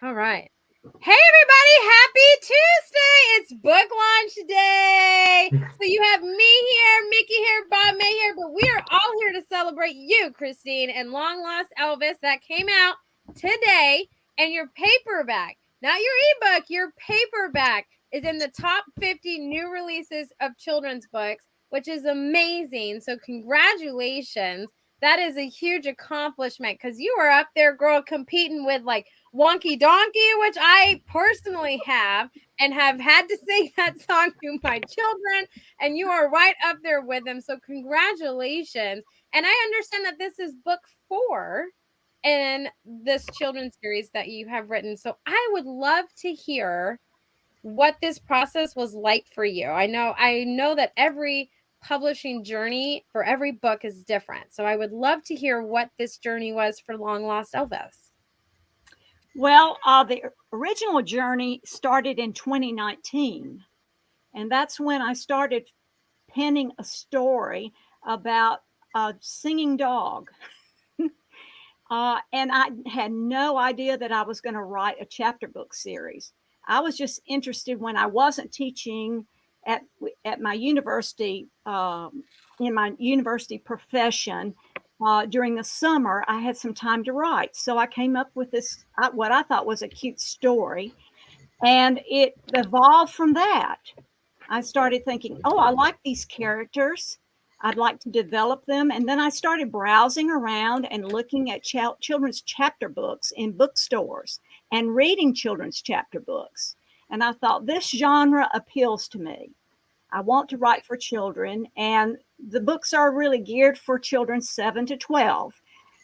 All right. Hey, everybody. Happy Tuesday. It's book launch day. So you have me here, Mickey here, Bob May here, but we are all here to celebrate you, Christine, and Long Lost Elvis that came out today. And your paperback, not your ebook, your paperback is in the top 50 new releases of children's books, which is amazing. So congratulations. That is a huge accomplishment because you are up there, girl, competing with like Wonky Donkey, which I personally have and have had to sing that song to my children. And you are right up there with them. So, congratulations. And I understand that this is book 4 in this children's series that you have written. So, I would love to hear what this process was like for you. I know that every publishing journey for every book is different. So, I would love to hear what this journey was for Long Lost Elvis. Well, the original journey started in 2019, and that's when I started penning a story about a singing dog. And I had no idea that I was going to write a chapter book series. I was just interested when I wasn't teaching at my university, in my university profession. During the summer, I had some time to write. So I came up with this, what I thought was a cute story. And it evolved from that. I started thinking, oh, I like these characters. I'd like to develop them. And then I started browsing around and looking at children's chapter books in bookstores and reading children's chapter books. And I thought, this genre appeals to me. I want to write for children, and the books are really geared for children 7 to 12.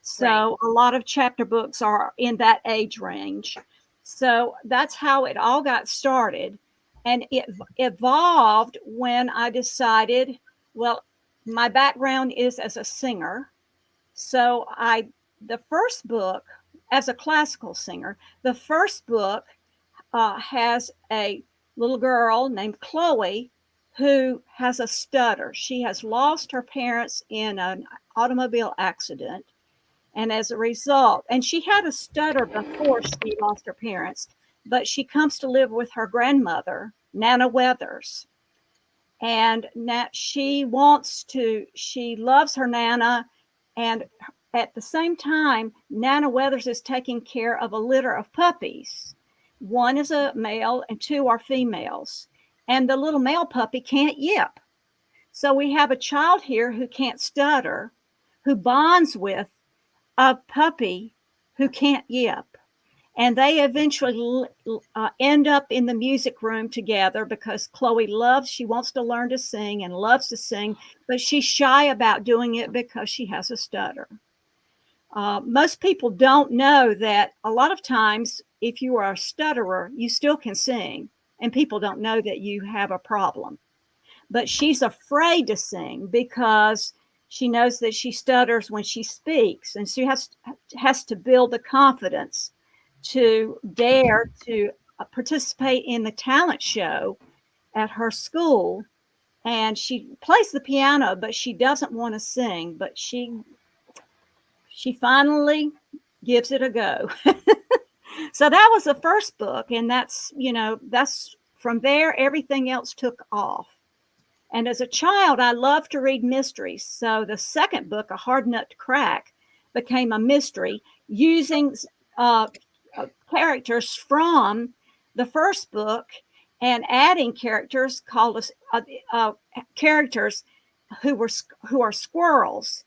So right. A lot of chapter books are in that age range. So that's how it all got started. And it evolved when I decided, well, my background is as a singer. So the first book, as a classical singer, the first book has a little girl named Chloe who has a stutter. She has lost her parents in an automobile accident. And as a result, and she had a stutter before she lost her parents, but she comes to live with her grandmother, Nana Weathers. And she loves her Nana. And at the same time, Nana Weathers is taking care of a litter of puppies. One is a male and 2 are females. And the little male puppy can't yip. So we have a child here who can't stutter, who bonds with a puppy who can't yip. And they eventually end up in the music room together because Chloe she wants to learn to sing and loves to sing, but she's shy about doing it because she has a stutter. Most people don't know that a lot of times, if you are a stutterer, you still can sing, and people don't know that you have a problem. But she's afraid to sing because she knows that she stutters when she speaks, and she has to build the confidence to dare to participate in the talent show at her school. And she plays the piano, but she doesn't want to sing, but she finally gives it a go. So that was the first book. And that's from there, everything else took off. And as a child, I loved to read mysteries. So the second book, A Hard Nut to Crack, became a mystery using characters from the first book and adding characters called characters who are squirrels.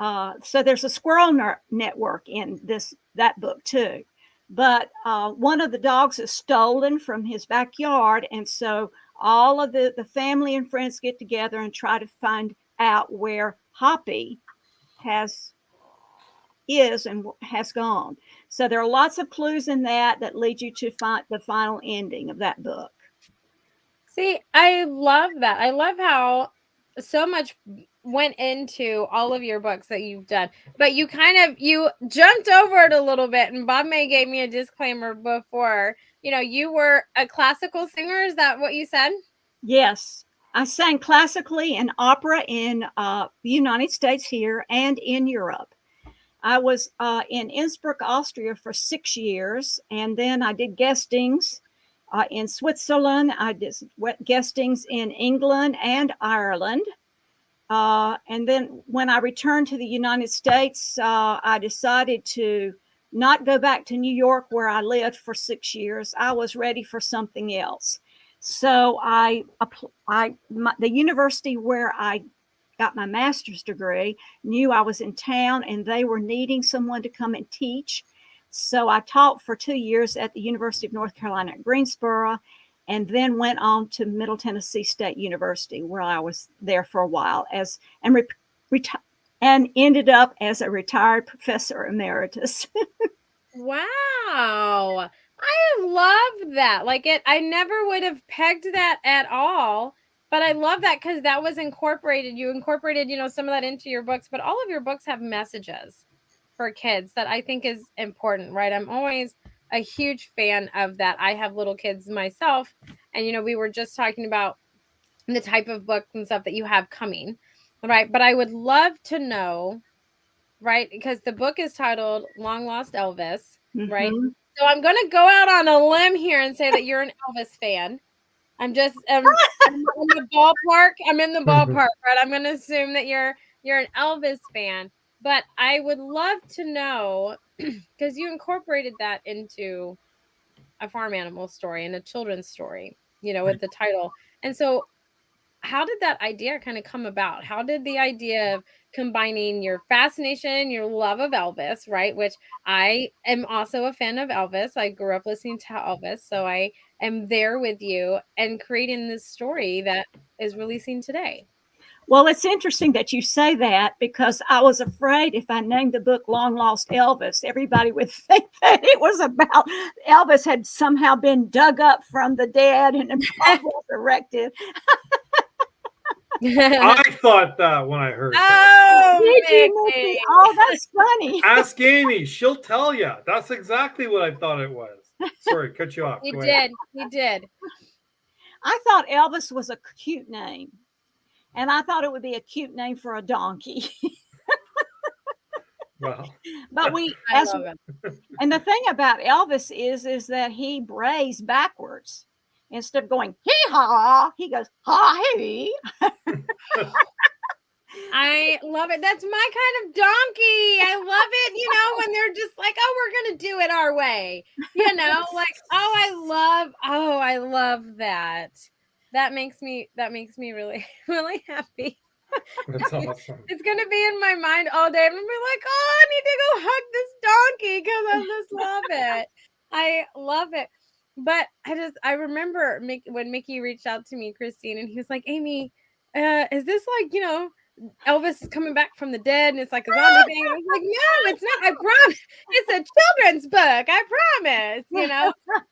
So there's a squirrel network in that book too. But one of the dogs is stolen from his backyard, and so all of the family and friends get together and try to find out where Hoppy is and has gone. So there are lots of clues in that lead you to find the final ending of that book. See, I love that. I love how so much went into all of your books that you've done, but you jumped over it a little bit. And Bob May gave me a disclaimer before. You were a classical singer. Is that what you said? Yes. I sang classically and opera in the United States here and in Europe. I was in Innsbruck, Austria for 6 years, and then I did guestings in Switzerland. I did guestings in England and Ireland. And then when I returned to the United States, I decided to not go back to New York where I lived for 6 years. I was ready for something else. So the university where I got my master's degree knew I was in town and they were needing someone to come and teach. So I taught for 2 years at the University of North Carolina at Greensboro, and then went on to Middle Tennessee State University, where I was there for a while and ended up as a retired professor emeritus. Wow. I love that. Like I never would have pegged that at all, but I love that because that was incorporated. You incorporated, some of that into your books, but all of your books have messages for kids that I think is important, right? I'm always a huge fan of that. I have little kids myself, and we were just talking about the type of books and stuff that you have coming, right? But I would love to know, right? Because the book is titled Long Lost Elvis, right? Mm-hmm. So I'm going to go out on a limb here and say that you're an Elvis fan. I'm just I'm in the ballpark. I'm in the ballpark, right? I'm going to assume that you're an Elvis fan, but I would love to know because you incorporated that into a farm animal story and a children's story, with the title. And so how did that idea kind of come about? How did the idea of combining your fascination, your love of Elvis, right? Which I am also a fan of Elvis. I grew up listening to Elvis, so I am there with you and creating this story that is releasing today. Well, it's interesting that you say that because I was afraid if I named the book Long Lost Elvis, everybody would think that it was about Elvis had somehow been dug up from the dead and resurrected. I thought that when I heard that. Did you, Mickey? Oh, that's funny. Ask Amy. She'll tell you. That's exactly what I thought it was. Sorry, cut you off. He did. He did. I thought Elvis was a cute name. And I thought it would be a cute name for a donkey. Well, but and the thing about Elvis is that he brays backwards. Instead of going hee-haw, he goes ha-hee. I love it. That's my kind of donkey. I love it, when they're just like, oh, we're going to do it our way. Like, I love that. That makes me really, really happy. That's awesome. It's going to be in my mind all day. I'm going to be like, oh, I need to go hug this donkey because I just love it. I love it. But I remember when Mickey reached out to me, Christine, and he was like, Amy, is this like, Elvis is coming back from the dead and it's like a zombie thing? I was like, no, it's not. I promise. It's a children's book. I promise,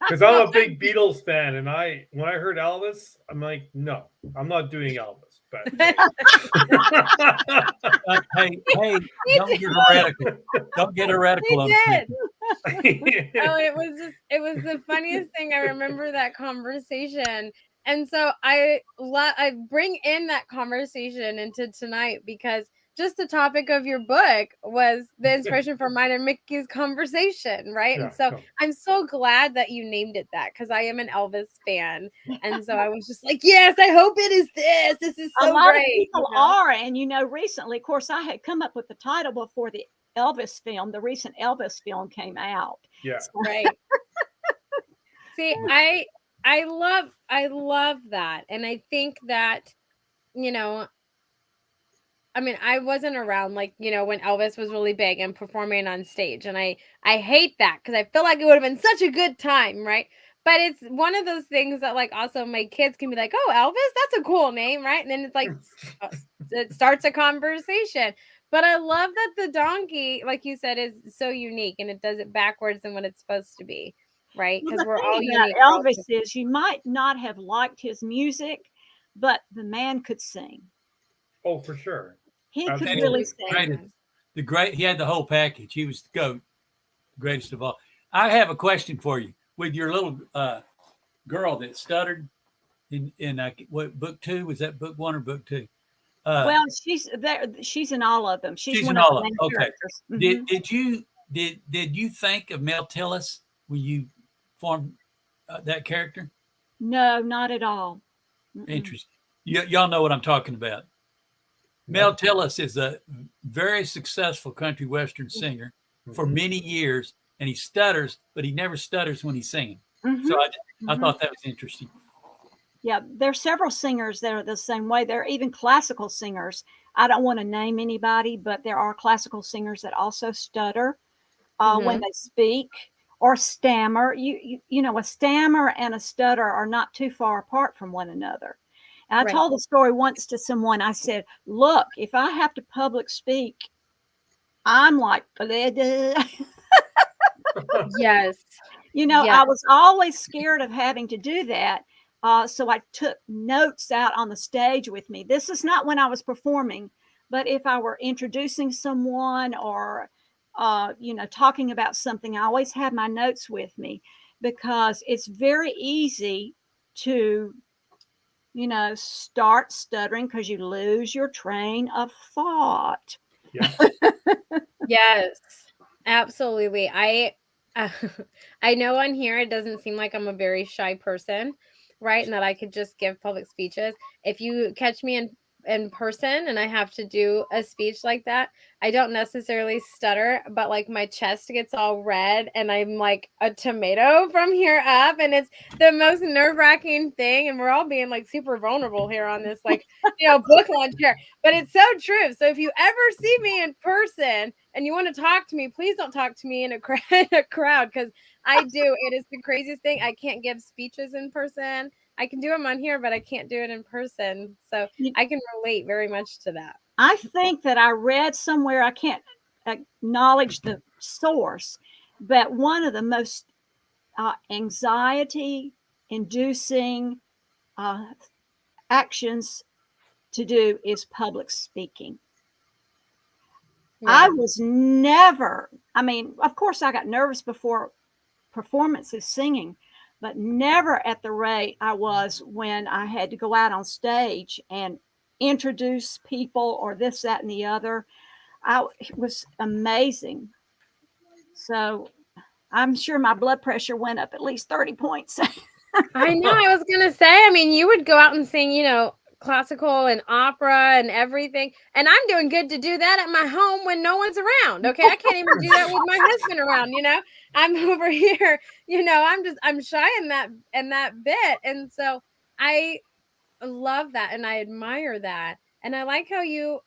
Because I'm a big Beatles fan, and when I heard Elvis, I'm like, no, I'm not doing Elvis. But hey, don't get heretical. Don't get heretical. He did. Oh, it was the funniest thing. I remember that conversation. And so I bring in that conversation into tonight because just the topic of your book was the inspiration for mine and Mickey's conversation, right? Yeah, and so I'm so glad that you named it that because I am an Elvis fan. And so I was just like, yes, I hope it is this. This is so great. A lot great. of people are. And, recently, of course, I had come up with the title before the Elvis film, the recent Elvis film came out. Yeah. So. Right. See, I love that. And I think that, I wasn't around when Elvis was really big and performing on stage. And I hate that because I feel like it would have been such a good time, right? But it's one of those things that also my kids can be like, oh, Elvis, that's a cool name, right? And then it's like, it starts a conversation. But I love that the donkey, like you said, is so unique and it does it backwards than what it's supposed to be. Right, because we're all unique. Elvis is you might not have liked his music, but the man could sing. Oh, for sure. He could really sing. He had the whole package. He was the GOAT, greatest of all. I have a question for you. With your little girl that stuttered in what book 2? Was that book 1 or book 2? Well, she's there. She's in all of them. She's one in of all the of them. main Okay. characters. Mhm. Did you think of Mel Tillis when you formed that character? No, not at all. Mm-mm. Interesting. Y'all know what I'm talking about. Mel Tillis is a very successful country western singer for many years, and he stutters, but he never stutters when he's singing. Mhm. So I Mhm. thought that was interesting. Yeah, there's several singers that are the same way. There are even classical singers. I don't want to name anybody, but there are classical singers that also stutter when they speak or stammer. You know, a stammer and a stutter are not too far apart from one another. And I Right. told the story once to someone. I said, "Look, if I have to public speak, I'm like, Yes. you know, Yes. I was always scared of having to do that. So I took notes out on the stage with me. This is not when I was performing, but if I were introducing someone or, you know, talking about something, I always had my notes with me because it's very easy to, you know, start stuttering because you lose your train of thought. Yeah. Yes. Absolutely. I know on here it doesn't seem like I'm a very shy person, right? And that I could just give public speeches. If you catch me in person and I have to do a speech like that, I don't necessarily stutter, but like my chest gets all red and I'm like a tomato from here up, and it's the most nerve-wracking thing, and we're all being like super vulnerable here on this like, book launch here. But it's so true. So if you ever see me in person and you want to talk to me, please don't talk to me in a crowd, because I do. It is the craziest thing. I can't give speeches in person. I can do them on here, but I can't do it in person. So I can relate very much to that. I think that I read somewhere, I can't acknowledge the source, but one of the most anxiety inducing actions to do is public speaking. I Yeah. was never, I mean, of course, I got nervous before performances singing, but never at the rate I was when I had to go out on stage and introduce people or this, that, and the other. It was amazing. So I'm sure my blood pressure went up at least 30 points. I know. I was going to say, I mean, you would go out and sing, classical and opera and everything. And I'm doing good to do that at my home when no one's around. Okay. I can't even do that with my husband around, I'm over here, I'm shy in that bit. And so I love that and I admire that. And I like how you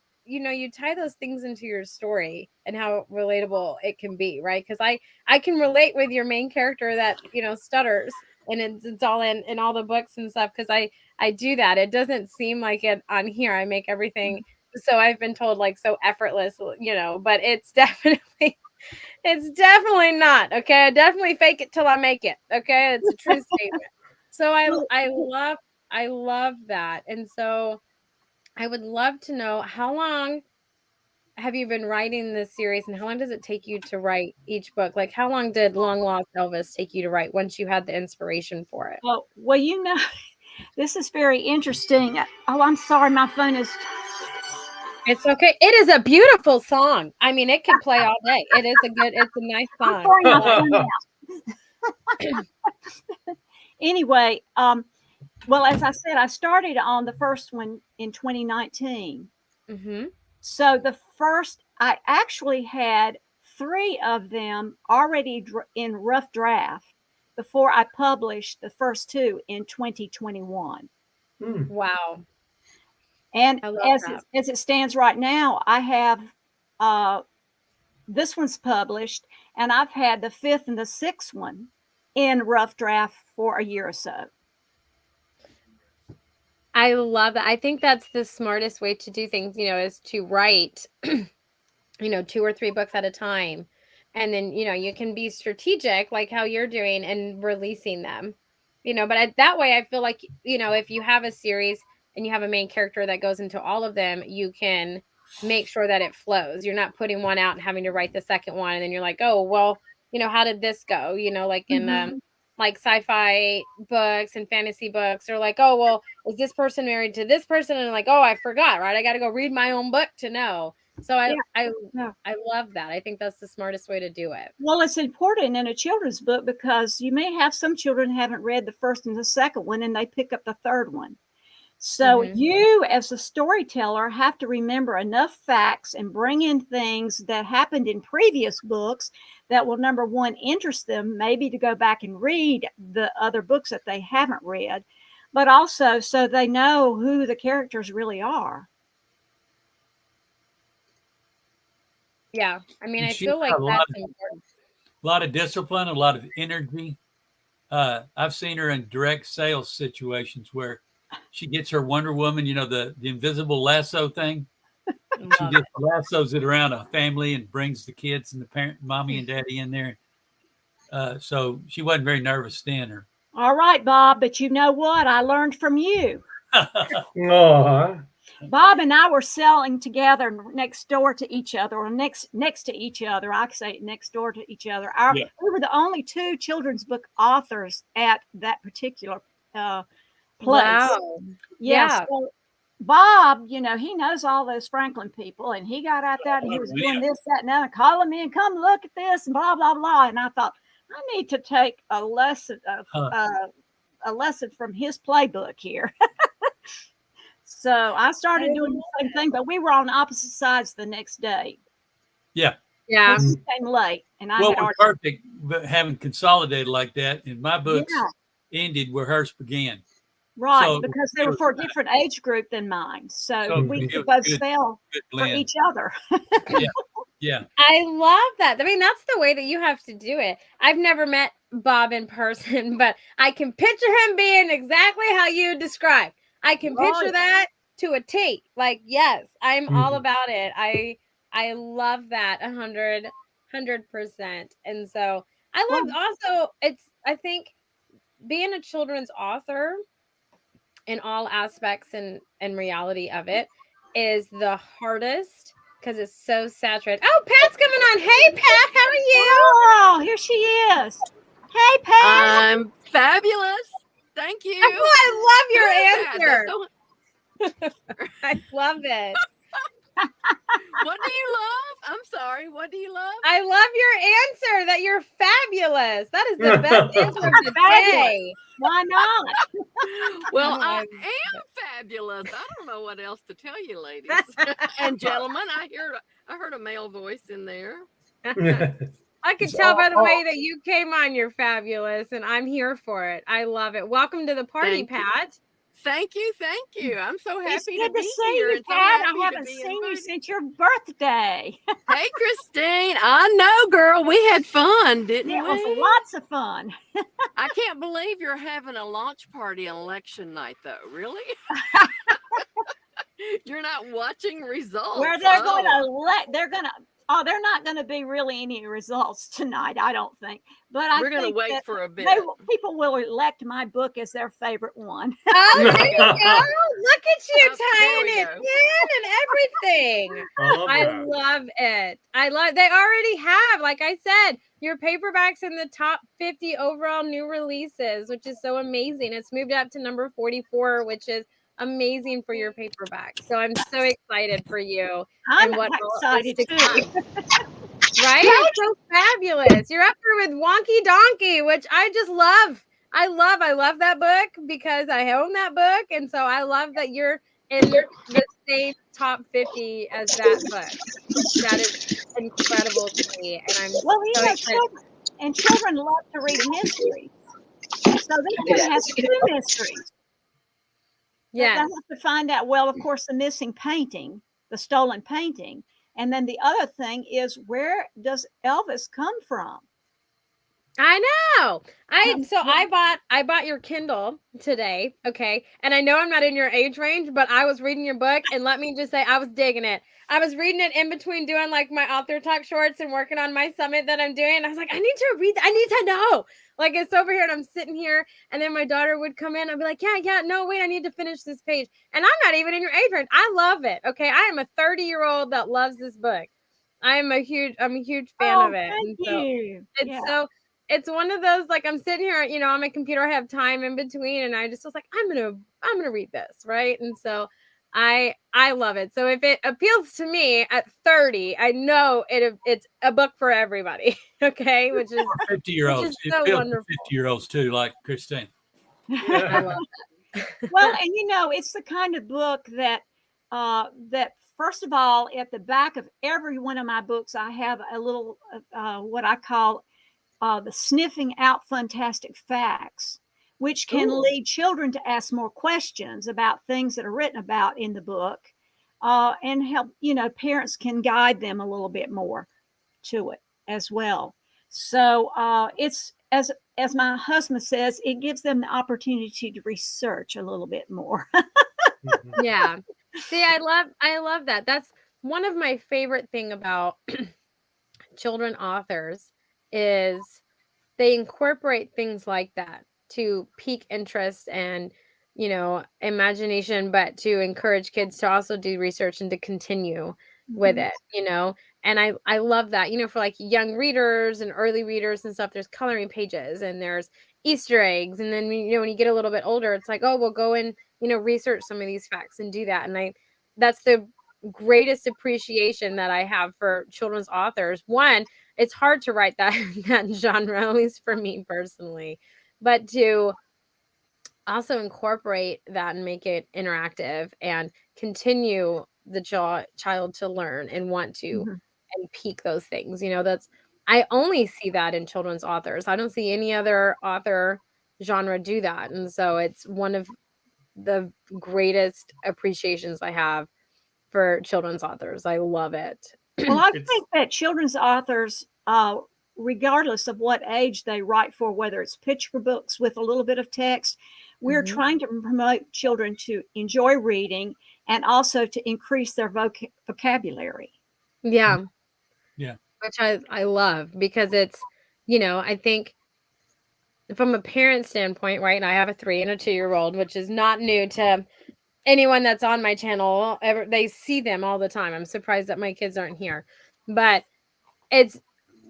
tie those things into your story and how relatable it can be, right? Because I can relate with your main character that stutters, and it's all in all the books and stuff, because I do that. It doesn't seem like it on here. I make everything, so I've been told, like, so effortless, but it's definitely not. Okay, I definitely fake it till I make it. Okay, it's a true statement. So I love that. And so I would love to know, how long have you been writing this series, and how long does it take you to write each book? Like, how long did Long Lost Elvis take you to write once you had the inspiration for it? Well, this is very interesting. Oh, I'm sorry. My phone is. It's okay. It is a beautiful song. I mean, it could play all day. It's a nice I'm song. throwing my phone out. Anyway, well, as I said, I started on the first one in 2019. Mm-hmm. So I actually had 3 of them already in rough draft before I published the first 2 in 2021. Wow. And I love that. as it stands right now, I have this one's published, and I've had the 5th and the 6th one in rough draft for a year or so. I love that. I think that's the smartest way to do things, is to write, 2 or 3 books at a time. And then, you can be strategic, like how you're doing, and releasing them, but that way I feel like, if you have a series and you have a main character that goes into all of them, you can make sure that it flows. You're not putting one out and having to write the second one. And then you're like, oh, well, how did this go? Like in, Mhm. like sci-fi books and fantasy books, or like, oh, well, is this person married to this person? And like, oh, I forgot, right? I got to go read my own book to know. So I love that. I think that's the smartest way to do it. Well, it's important in a children's book because you may have some children who haven't read the first and the second one, and they pick up the third one. So you, as a storyteller, have to remember enough facts and bring in things that happened in previous books that will, number one, interest them, maybe to go back and read the other books that they haven't read, but also so they know who the characters really are. Yeah. I mean, I She feel like has that's important. A lot of discipline, a lot of energy. I've seen her in direct sales situations where she gets her Wonder Woman, you know, the invisible lasso thing. She just lassos it around a family and brings the kids and the parent, mommy and daddy in there. So she wasn't very nervous then. Or All right, Bob, but you know what? I learned from you. Aw. Bob and I were selling together next door to each other, or next to each other. I say next door to each other. We were the only two children's book authors at that particular place. Wow. Yeah. So Bob, you know, he knows all those Franklin people, and he got out there and he was doing this, that, and that, calling me and come look at this and blah, blah, blah. And I thought, I need to take a lesson from his playbook here. So I started doing the same thing, but we were on opposite sides the next day. Yeah. Yeah. He came late, and I well, we're perfect, but having consolidated like that, and my books ended where hers began. Right, so because they were for a different age group than mine. So we both fell for each other. Yeah. I love that. I mean, that's the way that you have to do it. I've never met Bob in person, but I can picture him being exactly how you described. I can picture that to a T. Like, yes, I'm all about it. I love that 100%. And so I love also, I think being a children's author in all aspects and reality of it is the hardest because it's so saturated. Oh, Pat's coming on. Hey, Pat, how are you? Oh, here she is. Hey, Pat. I'm fabulous. Thank you. Oh, I love your answer. I love it. What do you love? I'm sorry. What do you love? I love your answer that you're fabulous. That is the best answer of the day. Why not? Well, I am fabulous. I don't know what else to tell you, ladies and gentlemen. I heard a male voice in there. I could tell by the way that you came on, you're fabulous, and I'm here for it. I love it. Welcome to the party, Pat. Thank you. I'm so happy to be here. You, Pat. I haven't seen you since your birthday. Hey, Christine. I know, girl. We had fun, didn't we? It was lots of fun. I can't believe you're having a launch party on election night, though. Really? You're not watching results. Where they're going to they're not going to be really any results tonight, I don't think. But we're going to wait for a bit. People will elect my book as their favorite one. Oh, there you go. Look at you tying it in and everything. I love it. They already have, like I said, your paperback's in the top 50 overall new releases, which is so amazing. It's moved up to number 44, which is amazing for your paperback. So I'm so excited for you. I'm excited too. Right? It's so fabulous. You're up here with Wonky Donkey, which I just love. I love that book because I own that book. And so I love that you're in the same top 50 as that book. That is incredible to me. And I'm so excited. Children love to read mysteries. So this one has 2 mysteries. Yeah. I have to find out, well, of course, the missing painting, the stolen painting. And then the other thing is, where does Elvis come from? I know. I bought your Kindle today. Okay. And I know I'm not in your age range, but I was reading your book, and let me just say I was digging it. I was reading it in between doing like my author talk shorts and working on my summit that I'm doing. I was like, I need to read. I need to know. Like, it's over here and I'm sitting here, and then my daughter would come in. I'd be like, yeah, no, wait, I need to finish this page. And I'm not even in your age range. I love it. Okay. I am a 30-year-old that loves this book. I'm a huge fan of it. Thank you. it's one of those, like, I'm sitting here, on my computer, I have time in between, and I just was like, I'm gonna read this, right? And so I love it. So if it appeals to me at 30, I know it's a book for everybody. Okay, which is 50-year-olds. It so appeals to wonderful. 50-year-olds too, like Christine. I love Well, and it's the kind of book that that first of all, at the back of every one of my books, I have a little what I call the sniffing out fantastic facts, which can Ooh. lead children to ask more questions about things that are written about in the book, and help parents can guide them a little bit more to it as well. So it's as my husband says, it gives them the opportunity to research a little bit more. Yeah. See, I love that. That's one of my favorite thing about children authors is they incorporate things like that to pique interest and imagination, but to encourage kids to also do research and to continue with it, and I love that, for like young readers and early readers and stuff. There's coloring pages and there's Easter eggs, and then when you get a little bit older, it's like, oh, we'll go and research some of these facts and do that. And that's the greatest appreciation that I have for children's authors. One, it's hard to write that that genre, at least for me personally, but to also incorporate that and make it interactive and continue the child to learn and want to and pique those things. That's, I only see that in children's authors. I don't see any other author genre do that. And so it's one of the greatest appreciations I have for children's authors. I love it. Well, I think that children's authors, regardless of what age they write for, whether it's picture books with a little bit of text, we're trying to promote children to enjoy reading and also to increase their vocabulary. Yeah. Yeah. Which I love, because it's, I think from a parent standpoint, right? And I have a 3 and a 2-year-old, which is not new to anyone that's on my channel. They see them all the time. I'm surprised that my kids aren't here, but it's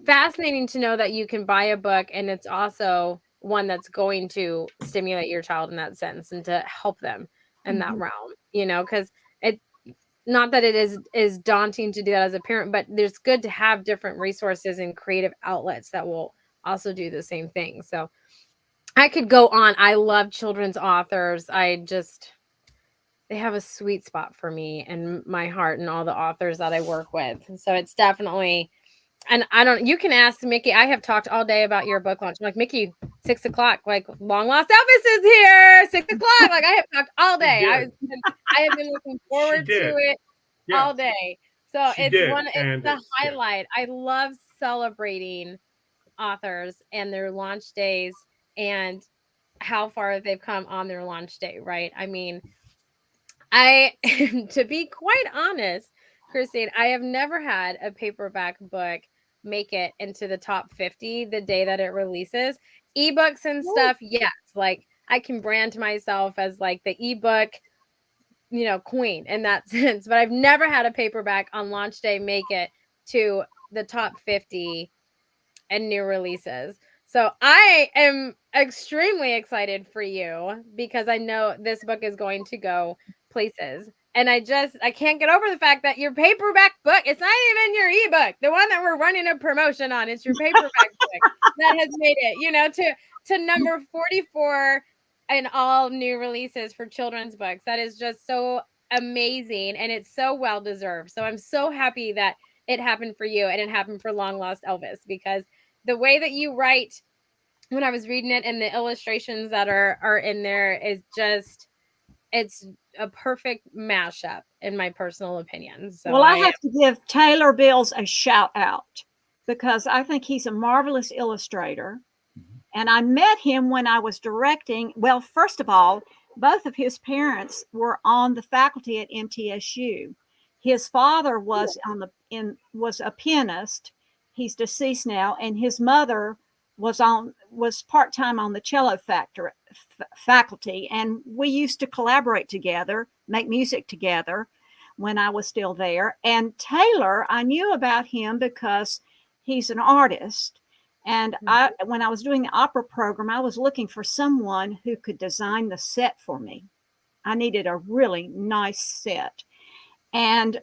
fascinating to know that you can buy a book and it's also one that's going to stimulate your child in that sense and to help them in that realm, because it, not that it is daunting to do that as a parent, but there's good to have different resources and creative outlets that will also do the same thing. So I could go on. I love children's authors. They have a sweet spot for me and my heart and all the authors that I work with. So it's definitely, and you can ask Mickey. I have talked all day about your book launch. I'm like, Mickey, 6 o'clock, like Long Lost Elvis is here, 6 o'clock. Like, I have talked all day. I have been looking forward to it all day. So it's the highlight. I love celebrating authors and their launch days and how far they've come on their launch day, right? I mean, to be quite honest, Christine, I have never had a paperback book make it into the top 50 the day that it releases. Ebooks and stuff, yes. Like, I can brand myself as like the ebook, queen in that sense. But I've never had a paperback on launch day make it to the top 50 and new releases. So I am extremely excited for you, because I know this book is going to go places. And I can't get over the fact that your paperback book, it's not even your ebook, the one that we're running a promotion on, it's your paperback book that has made it, to number 44 in all new releases for children's books. That is just so amazing, and it's so well deserved. So I'm so happy that it happened for you and it happened for Long Lost Elvis, because the way that you write, when I was reading it, and the illustrations that are in there, is just, it's a perfect mashup in my personal opinion. So well, I have to give Taylor Bills a shout out, because I think he's a marvelous illustrator. And I met him when I was directing. Well, first of all, both of his parents were on the faculty at MTSU. His father was was a pianist. He's deceased now, and his mother was part-time on the cello faculty, and we used to collaborate together, make music together when I was still there. And Taylor, I knew about him because he's an artist, And when I was doing the opera program, I was looking for someone who could design the set for me. I needed a really nice set. And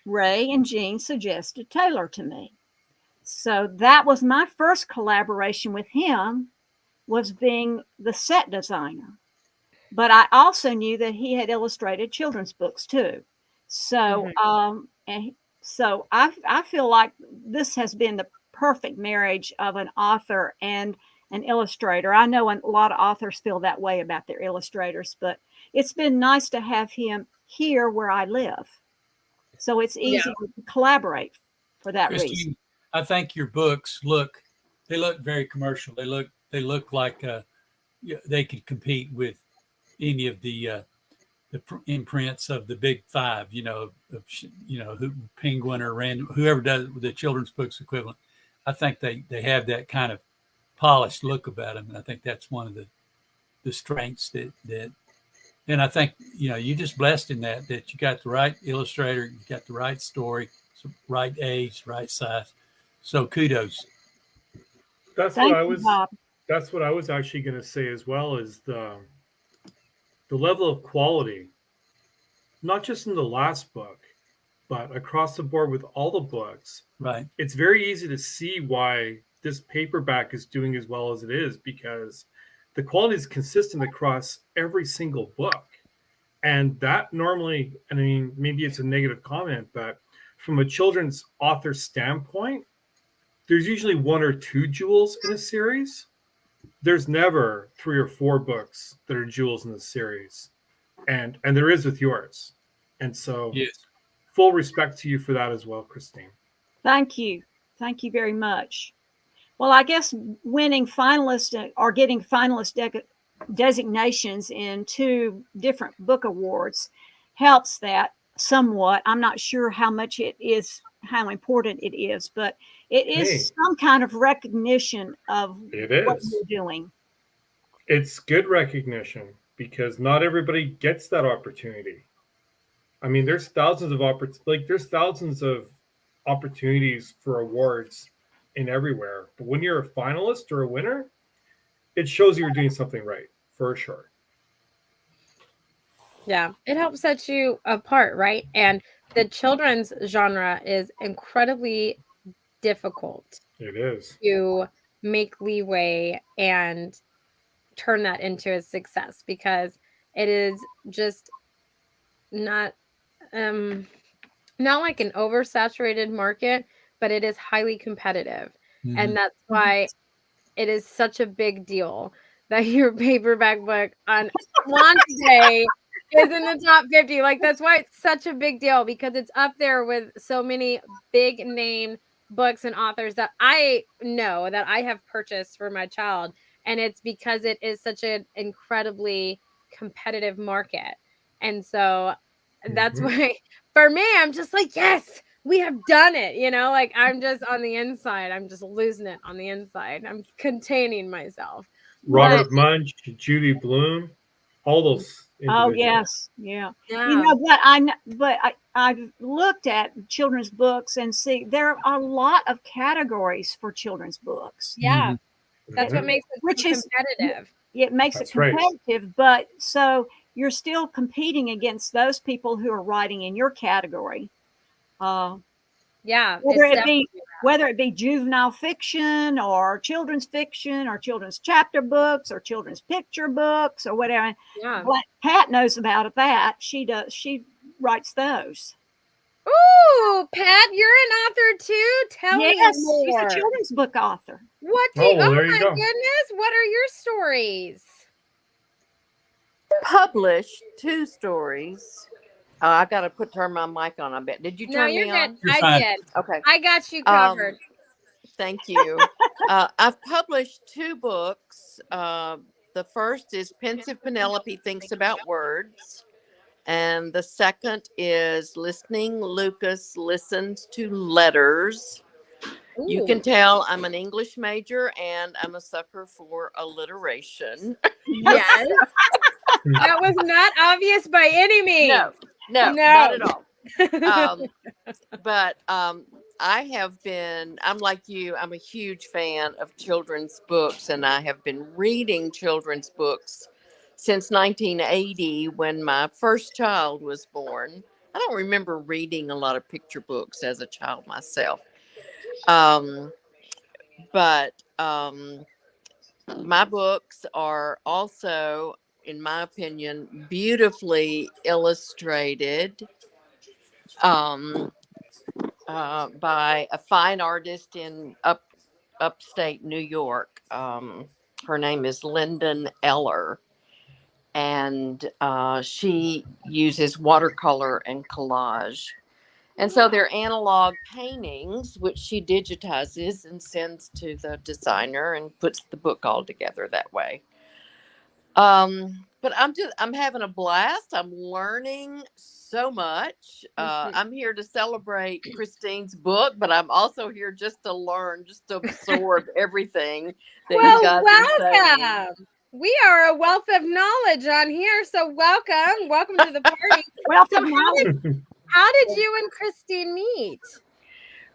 Ray and Jean suggested Taylor to me. So that was my first collaboration with him, was being the set designer. But I also knew that he had illustrated children's books too. So, and so I feel like this has been the perfect marriage of an author and an illustrator. I know a lot of authors feel that way about their illustrators, but it's been nice to have him here where I live. So it's easy to collaborate for that reason. Christine, I think your books look very commercial. They look like they could compete with any of the imprints of the big five, who Penguin or Random, whoever does the children's books equivalent. I think they have that kind of polished look about them, and I think that's one of the strengths that. And I think you just blessed in that you got the right illustrator, you got the right story, right age, right size. So kudos. That's Thank what I you, was. Bob. That's what I was actually going to say as well, is the level of quality, not just in the last book, but across the board with all the books. Right. It's very easy to see why this paperback is doing as well as it is, because the quality is consistent across every single book. And that normally, I mean, maybe it's a negative comment, but from a children's author standpoint, there's usually one or two jewels in a series. There's never 3 or 4 books that are jewels in the series. And there is with yours. And so yes, full respect to you for that as well, Christine. Thank you. Thank you very much. Well, I guess winning finalist or getting finalist designations in 2 different book awards helps that somewhat. I'm not sure how much it is, how important it is, but it is some kind of recognition of what you're doing. It's good recognition, because not everybody gets that opportunity. I mean, there's thousands of opportunities for awards in everywhere. But when you're a finalist or a winner, it shows you're doing something right, for sure. Yeah, it helps set you apart, right? And the children's genre is incredibly difficult. It is. To make leeway and turn that into a success, because it is just not like an oversaturated market, but it is highly competitive. Mm-hmm. And that's why it is such a big deal that your paperback book on launch day is in the top 50. Like, that's why it's such a big deal, because it's up there with so many big name books and authors that I know that I have purchased for my child. And it's because it is such an incredibly competitive market. And so that's why for me, I'm just like, yes, we have done it. Like, I'm just on the inside. I'm just losing it on the inside. I'm containing myself. Robert Munch, Judy Blume, all those. Oh yes, yeah. But I've looked at children's books and see there are a lot of categories for children's books. Yeah, that's what makes it competitive. It makes it competitive, right. But so you're still competing against those people who are writing in your category. Yeah, whether it be juvenile fiction or children's chapter books or children's picture books or whatever. Yeah. But Pat knows about that. She writes those. Ooh, Pat, you're an author too. Tell me more. She's a children's book author. What do you? Oh my goodness! What are your stories? Published 2 stories. I got to turn my mic on. I bet. Did you turn me on? I did. Okay. I got you covered. Thank you. I've published 2 books. The first is Pensive Penelope Thinks About Words. And the second is Listening Lucas Listens to Letters. Ooh. You can tell I'm an English major and I'm a sucker for alliteration. Yes. That was not obvious by any means. No, not at all. But I'm like you, I'm a huge fan of children's books, and I have been reading children's books since 1980 when my first child was born. I don't remember reading a lot of picture books as a child myself. Um, but my books are also, in my opinion, beautifully illustrated. Um, by a fine artist in upstate New York. Her name is Lyndon Eller, and she uses watercolor and collage. And so they're analog paintings, which she digitizes and sends to the designer and puts the book all together that way. But I'm having a blast. I'm learning so much. I'm here to celebrate Christine's book, but I'm also here just to learn, just to absorb everything that you guys are saying. Welcome. We are a wealth of knowledge on here, so welcome to the party. Wealth So of knowledge. how did you and Christine meet?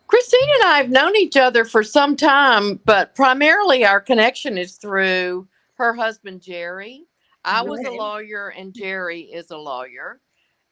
Christine and I have known each other for some time, but primarily our connection is through her husband, Jerry. I was a Right. lawyer and Jerry is a lawyer.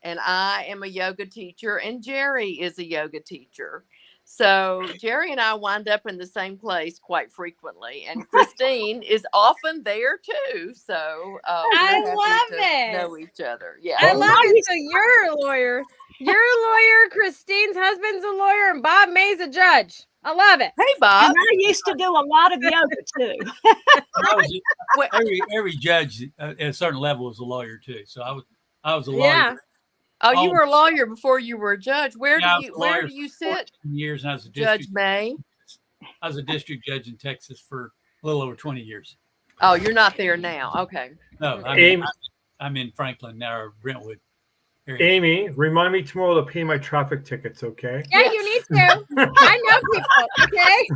And I am a yoga teacher and Jerry is a yoga teacher. So Jerry and I wind up in the same place quite frequently. And Christine is often there too. So I we're happy love to it. know each other. Yeah. I love it. So you're a lawyer. You're a lawyer. Christine's husband's a lawyer, and Bob May's a judge. I love it. Hey, Bob. And I used to do a lot of yoga too. Every judge at a certain level was a lawyer too. So I was a lawyer. Yeah. Oh, you were a lawyer before you were a judge. Where do you sit? 14 years, and I was a Judge May. I was a district judge in Texas for a little over 20 years. Oh, you're not there now. Okay. No, I'm in Franklin now, or Brentwood area. Amy, remind me tomorrow to pay my traffic tickets, okay? Yeah, you need to. I know people, okay?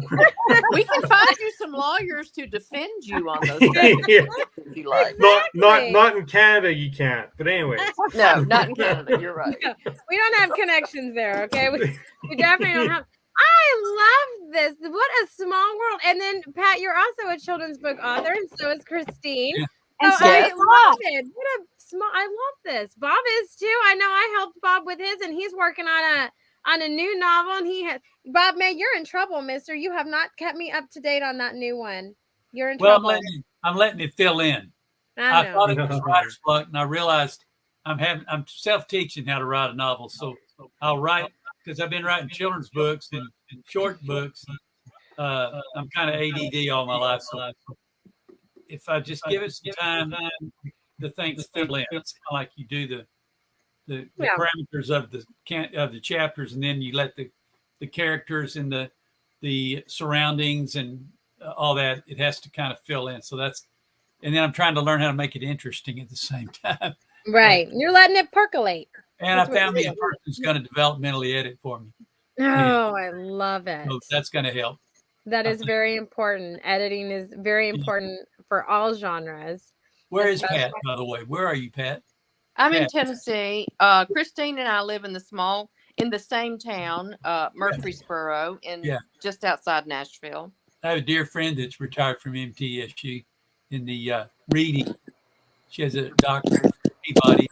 We can find you some lawyers to defend you on those things Yeah. if you like. Not in Canada, you can't. But anyways. No, not in Canada. You're right. No, we don't have connections there, okay? We definitely don't have. I love this. What a small world. And then, Pat, you're also a children's book author, and so is Christine. And So so I is love Bob. it. What a small. I love this. Bob is too. I know I helped Bob with his, and he's working on a new novel. And he has Bob May. You're in trouble, Mister. You have not kept me up to date on that new one. You're in trouble. I'm letting it fill in. I I know. thought it was writer's block, and I realized I'm self-teaching how to write a novel. So I'll write, because I've been writing children's books and short books. I'm kind of ADD all my life. So if I just give it some time, the things fill in. It's kind of like you do the parameters of the chapters, and then you let the characters and the surroundings and all that. It has to kind of fill in. So and then I'm trying to learn how to make it interesting at the same time. Right. You're letting it percolate. And I found me a person who's going to developmentally edit for me. Oh, I love it. So that's going to help. That is very important. Editing is very important for all genres. Where is Pat, by the way? Where are you, Pat? I'm in Tennessee. Christine and I live in the same town, Murfreesboro, just outside Nashville. I have a dear friend that's retired from MTSU in the reading. She has a doctorate from Peabody.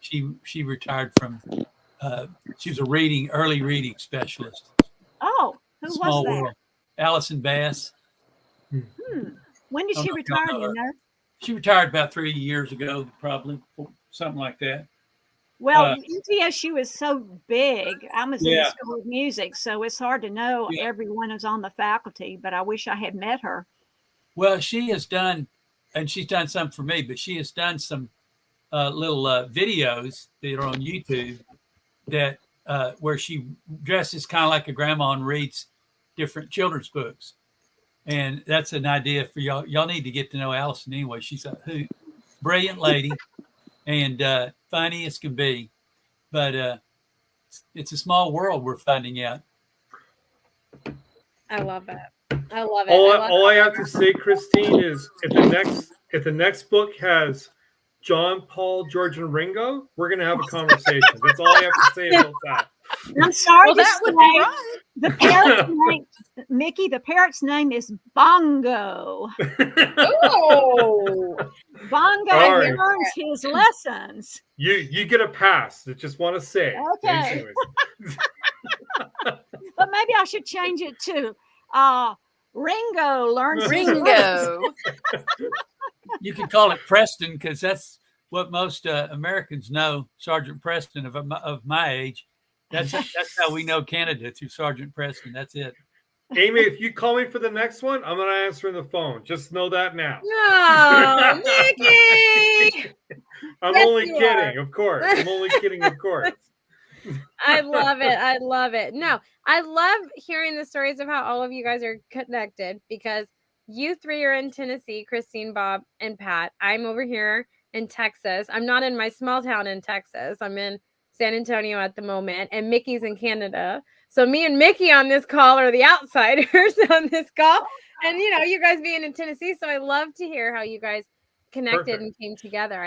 She retired from. She was a early reading specialist. Oh, who Small was that? world. Allison Bass. When did she retire? You know? She retired about 3 years ago, probably, something like that. Well, MTSU is so big. I was in the Yeah. School of Music, so it's hard to know everyone who's on the faculty, but I wish I had met her. Well, she has done, and she's done some for me, but she has done some little videos that are on YouTube that where she dresses kind of like a grandma and reads different children's books. And that's an idea for y'all. Y'all need to get to know Allison anyway. She's a brilliant lady and funny as can be. But it's a small world, we're finding out. I love it. I love it. All I have to say, Christine, is if the next book has John, Paul, George, and Ringo, we're gonna have a conversation. That's all I have to say about that. I'm sorry Well, to that would be say, right. the parrot's name, Mickey, the parrot's name is Bongo. Oh, Bongo All right. learns his lessons. You get a pass. I just want to say. Okay. Anyways. But maybe I should change it to Ringo learns his lessons. Ringo. You can call it Preston because that's what most Americans know. Sergeant Preston of my age. That's how we know Canada, through Sergeant Preston. That's it. Amy, if you call me for the next one, I'm gonna answer the phone. Just know that now. no, Mickey. I'm Yes, only you kidding, of course. I'm only kidding, of course. I love it. I love it. No, I love hearing the stories of how all of you guys are connected, because you three are in Tennessee, Christine, Bob, and Pat. I'm over here in Texas. I'm not in my small town in Texas. I'm in San Antonio at the moment, and Mickey's in Canada. So me and Mickey on this call are the outsiders on this call. And you guys being in Tennessee. So I love to hear how you guys connected Perfect. and came together.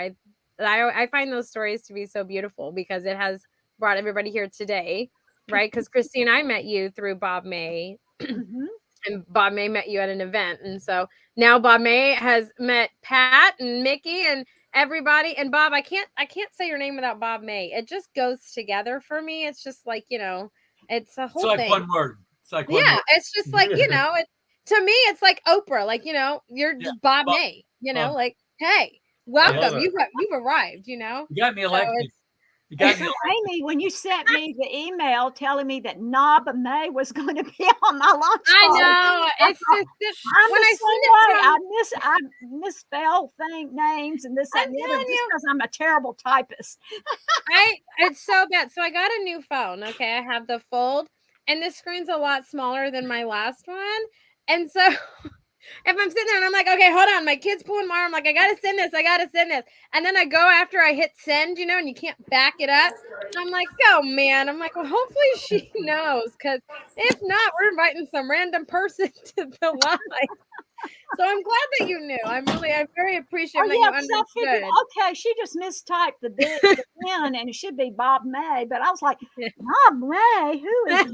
I find those stories to be so beautiful, because it has brought everybody here today, right? Because Christine, I met you through Bob May, Mhm. and Bob May met you at an event, and so now Bob May has met Pat and Mickey and everybody. And Bob, I can't say your name without Bob May. It just goes together for me. It's just like it's a It's whole like thing. one word. It's like one Yeah, word. it's just like it to me. It's like Oprah. Like you're just Bob Bob- May. Bob. Like, hey, love welcome. it. You've arrived. You got me So elected. it's You got me So, elected. Amy, when you sent me the email telling me that Knob May was going to be on my launch I party, know. It's I'm when the I same seen way. it from. I misspell names and this, that, I'm and the other, telling just you, because I'm a terrible typist. it's so bad. So I got a new phone. Okay, I have the Fold, and this screen's a lot smaller than my last one. And so if I'm sitting there and I'm like, okay, hold on, my kid's pulling my arm, like, I gotta send this. And then I go after I hit send, and you can't back it up. I'm like, oh man. I'm like, well, hopefully she knows, because if not, we're inviting some random person to the live. So I'm glad that you knew. I'm very appreciative Oh, that yeah, you because I figured, understood. okay, she just mistyped the N and it should be Bob May. But I was like, Bob May? Who is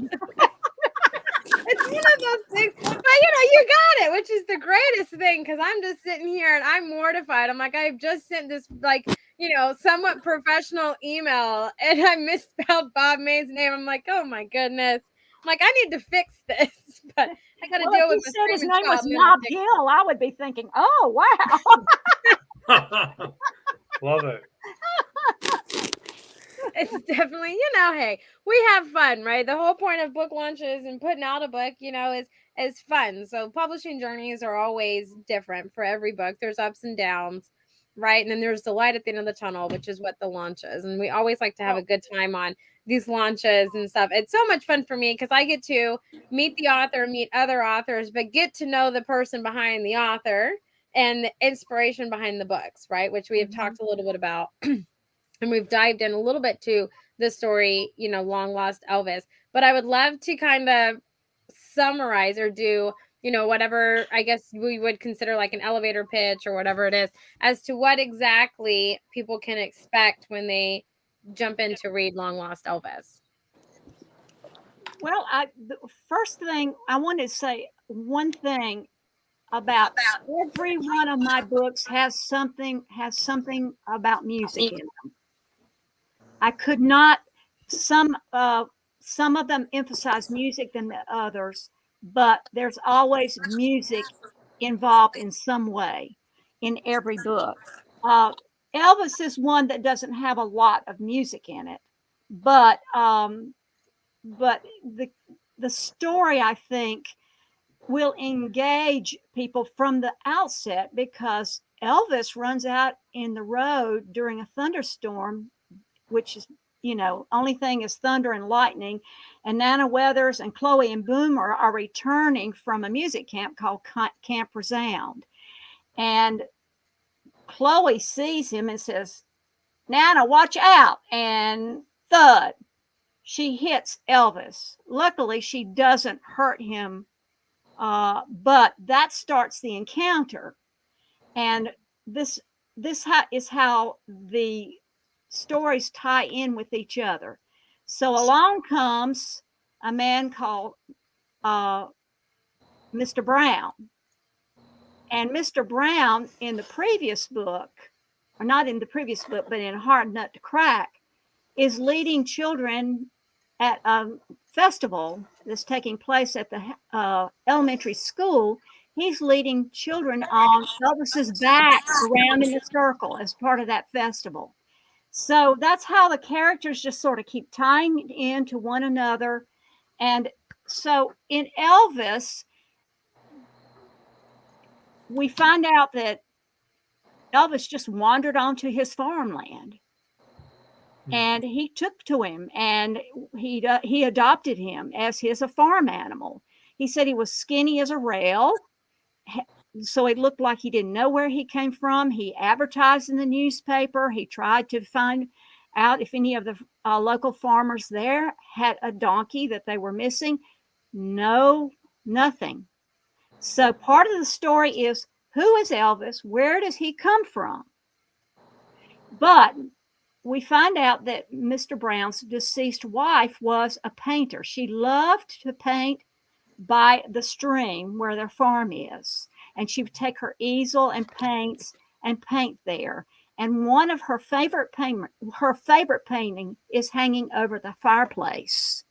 It's one of those things, but you got it, which is the greatest thing, because I'm just sitting here and I'm mortified. I'm like, I've just sent this somewhat professional email, and I misspelled Bob May's name. I'm like, oh my goodness. I'm like, I need to fix this, but I got to Well, deal if with you the said his screaming name child. was And then I Knob fix it. Hill, I would be thinking, oh, wow. Love it. It's definitely, hey, we have fun, right? The whole point of book launches and putting out a book, is fun. So publishing journeys are always different for every book. There's ups and downs, right? And then there's the light at the end of the tunnel, which is what the launch is. And we always like to have a good time on these launches and stuff. It's so much fun for me, because I get to meet the author, meet other authors, but get to know the person behind the author and the inspiration behind the books, right? Which we have talked a little bit about. And we've dived in a little bit to the story, Long Lost Elvis. But I would love to kind of summarize or do, whatever I guess we would consider like an elevator pitch or whatever it is, as to what exactly people can expect when they jump in to read Long Lost Elvis. Well, the first thing I want to say one thing about every one of my books has something about music in them. I could not some of them emphasize music than the others, but there's always music involved in some way in every book. Elvis is one that doesn't have a lot of music in it, but the story, I think, will engage people from the outset, because Elvis runs out in the road during a thunderstorm, which is, only thing is thunder and lightning. And Nana Weathers and Chloe and Boomer are returning from a music camp called Camp Resound. And Chloe sees him and says, Nana, watch out. And thud, she hits Elvis. Luckily, she doesn't hurt him, but that starts the encounter. And this is how the stories tie in with each other. So along comes a man called Mr. Brown. And Mr. Brown in the previous book, or not in the previous book, but in Hard Nut to Crack, is leading children at a festival that's taking place at the elementary school. He's leading children on Elvis's back around in a circle as part of that festival. So that's how the characters just sort of keep tying into one another. And so in Elvis, we find out that Elvis just wandered onto his farmland, and he took to him, and he adopted him as his farm animal. He said he was skinny as a rail, so it looked like he didn't know where he came from. He advertised in the newspaper. He tried to find out if any of the local farmers there had a donkey that they were missing. No, nothing. So part of the story is, who is Elvis? Where does he come from? But we find out that Mr. Brown's deceased wife was a painter. She loved to paint by the stream where their farm is. And she would take her easel and paint there. And one of her favorite painting is hanging over the fireplace.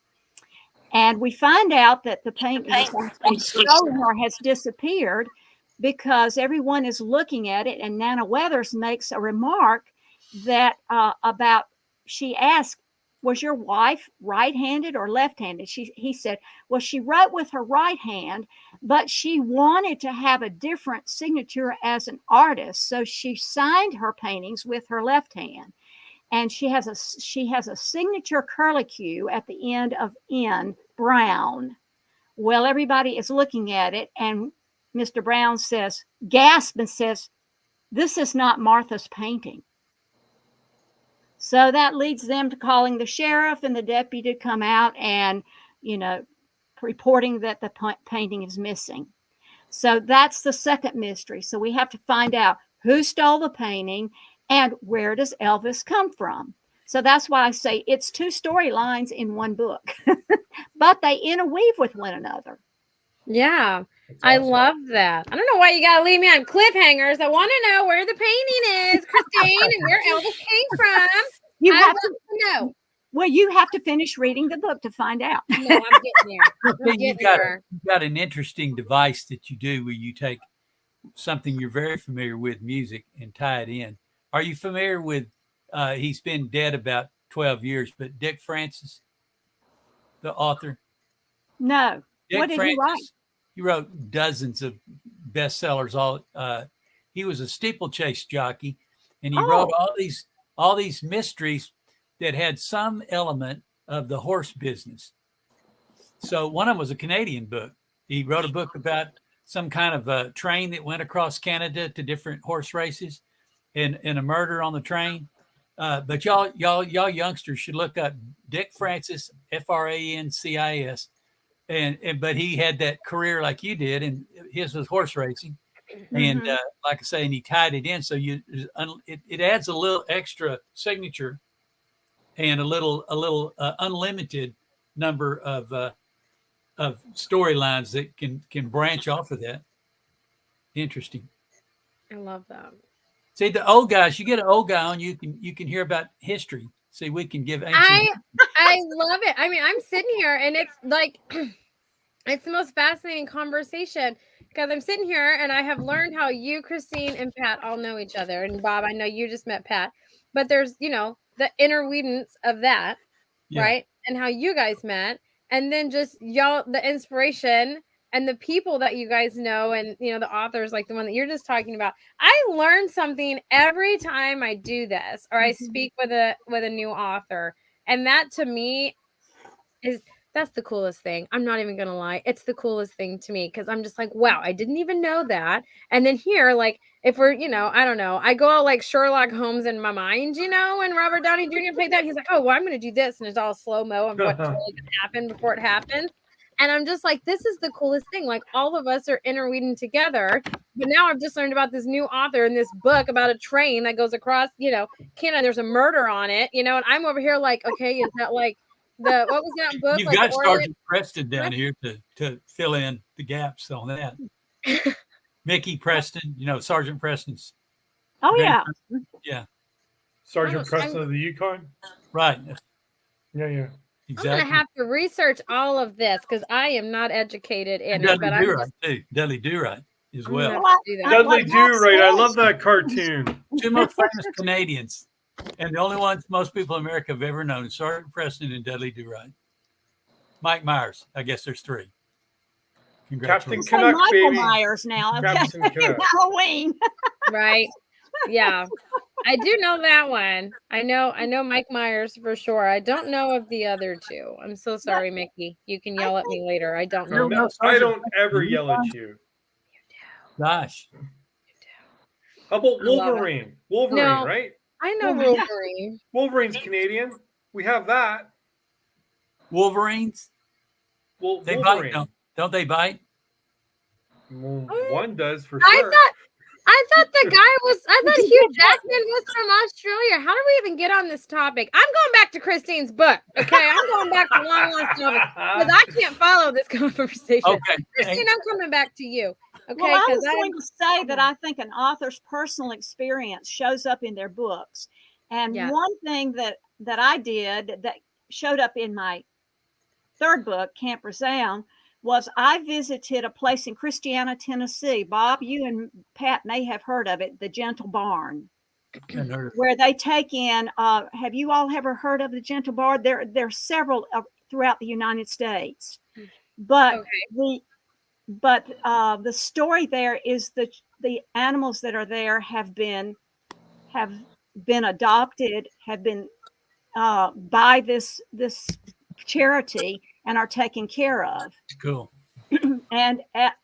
And we find out that the painting has disappeared because everyone is looking at it. And Nana Weathers makes a remark that about, she asked, was your wife right-handed or left-handed? He said, well, she wrote with her right hand, but she wanted to have a different signature as an artist. So she signed her paintings with her left hand. And she has a signature curlicue at the end of N, Brown. Well, everybody is looking at it, and Mr. Brown gasps and says, this is not Martha's painting. So that leads them to calling the sheriff and the deputy to come out and, reporting that the painting is missing. So that's the second mystery. So we have to find out who stole the painting and where does Elvis come from. So that's why I say it's two storylines in one book, but they interweave with one another. Yeah, I love that. I don't know why you got to leave me on cliffhangers. I want to know where the painting is, Christine, and where Elvis came from. You have to know. Well, you have to finish reading the book to find out. No, I'm getting there. You've got an interesting device that you do where you take something you're very familiar with, music, and tie it in. Are you familiar with, he's been dead about 12 years, but Dick Francis, the author? No. Dick What did Francis, he write? He wrote dozens of bestsellers. He was a steeplechase jockey, and he wrote all these mysteries that had some element of the horse business. So one of them was a Canadian book. He wrote a book about some kind of a train that went across Canada to different horse races, and a murder on the train. But y'all youngsters should look up Dick Francis, Francis, but he had that career like you did, and his was horse racing. And like I say, and he tied it in, so it adds a little extra signature and a little unlimited number of storylines that can branch off of that. Interesting. I love that. See, the old guys, you get an old guy on, you can hear about history. See, we can give ancient. I love it. I mean, I'm sitting here and it's like it's the most fascinating conversation because I'm sitting here and I have learned how you, Christine, and Pat all know each other. And Bob, I know you just met Pat, but there's, the interweavance of that, right? And how you guys met, and then just y'all, the inspiration and the people that you guys know, and the authors like the one that you're just talking about. I learn something every time I do this, or I speak with a new author, and that to me that's the coolest thing. I'm not even gonna lie, it's the coolest thing to me because I'm just like, wow, I didn't even know that. And then here, like, if we're, I don't know, I go out like Sherlock Holmes in my mind, and Robert Downey Jr. played that. He's like, oh, well, I'm gonna do this, and it's all slow mo and what's really gonna happen before it happens. And I'm just like, this is the coolest thing. Like, all of us are interweaving together. But now I've just learned about this new author in this book about a train that goes across, Canada. There's a murder on it, and I'm over here like, okay, is that like The what was that book? You've Like got Orient. Sergeant Preston down here to fill in the gaps on that. Mickey Preston, Sergeant Preston's. Oh yeah. Yeah, Sergeant I'm- Preston of the Yukon. right. Yeah, yeah. I'm Exactly. gonna have to research all of this because I am not educated in And it. Dudley But I'm Do-Right just too. Dudley Do-Right as I'm gonna well. have Well, to do that. Dudley like Matt Do-Right. I says- love that cartoon. Two most famous Canadians, and the only ones most people in America have ever known: Sergeant Preston and Dudley Do-Right. Mike Myers. I guess there's three. Captain Congratulations. Say Canuck, Michael baby. Myers now. Okay. Captain Canuck. Halloween. Right? Yeah, I do know that one. I know Mike Myers for sure. I don't know of the other two. I'm so sorry, Mickey. You can yell at me later. I don't know. No, I Sergeant don't ever Preston. yell at you. Gosh. How about I love it. Wolverine? Wolverine, No. right? I know Well, yeah. Wolverine. Wolverine's Canadian. We have that. Wolverines. They Wolverine. bite. Don't they bite? Well, one does for I sure. thought the guy was. I thought Hugh Jackman was from Australia. How did we even get on this topic? I'm going back to Christine's book. Okay, I'm going back to Long Lost Elvis because I can't follow this conversation. Okay. Christine, I'm coming back to you. Okay, Well, I because was going to say that I think an author's personal experience shows up in their books. And Yes. one thing that I did that showed up in my third book, Camp Resound, was I visited a place in Christiana, Tennessee. Bob, you and Pat may have heard of it, the Gentle Barn, where they take in. Have you all ever heard of the Gentle Barn? There are several throughout the United States, but the story there is the animals that are there have been adopted, have been by this charity and are taken care of. Cool. And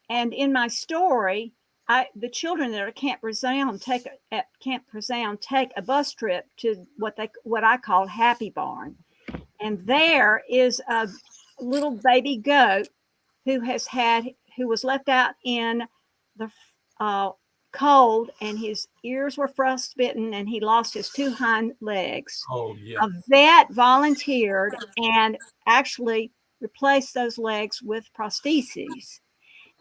in my story, the children that are at Camp Resound take a bus trip to what I call Happy Barn, and there is a little baby goat who was left out in the cold, and his ears were frostbitten, and he lost his two hind legs. Oh yeah. A vet volunteered and actually replaced those legs with prostheses.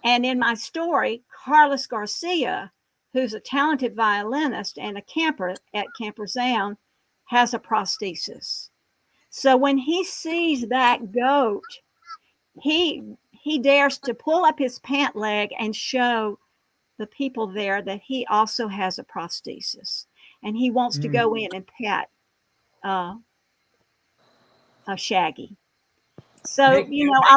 And in my story, Carlos Garcia, who's a talented violinist and a camper at Camp Resound, has a prosthesis. So when he sees that goat, he dares to pull up his pant leg and show the people there that he also has a prosthesis, and he wants to go in and pet Shaggy. So, I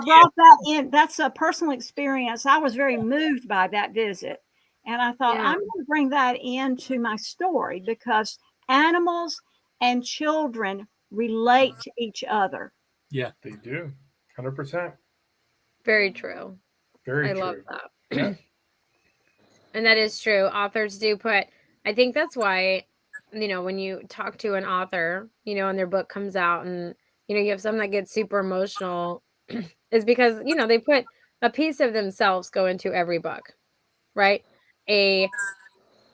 brought that in. That's a personal experience. I was very moved by that visit. And I thought, I'm going to bring that into my story because animals and children relate to each other. Yeah, they do. 100%. Very true. Very I true. love that. Yeah. And that is true. Authors do put, I think that's why, when you talk to an author, and their book comes out and, you have some that get super emotional is because, they put a piece of themselves go into every book, right? A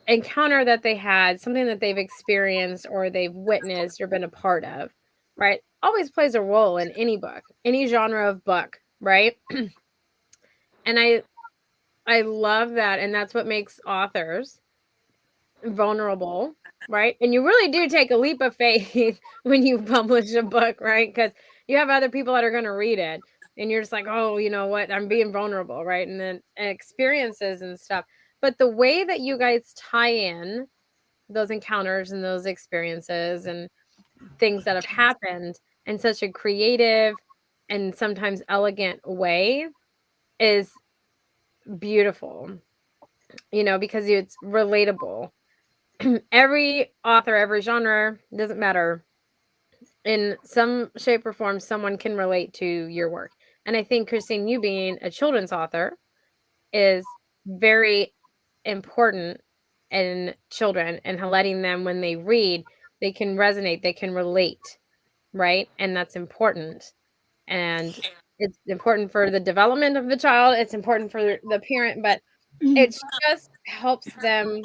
encounter that they had, something that they've experienced or they've witnessed or been a part of, right? Always plays a role in any book, any genre of book, right? And I love that. And that's what makes authors vulnerable, right? And you really do take a leap of faith when you publish a book, right? Because you have other people that are going to read it. And you're just like, oh, you know what? I'm being vulnerable, right? And then experiences and stuff. But the way that you guys tie in those encounters and those experiences and things that have happened in such a creative and sometimes elegant way is beautiful, because it's relatable. Every author, every genre, doesn't matter. In some shape or form, someone can relate to your work. And I think, Christine, you being a children's author is very important in children and letting them, when they read, they can resonate, they can relate, right? And that's important. And it's important for the development of the child. It's important for the parent, but it just helps them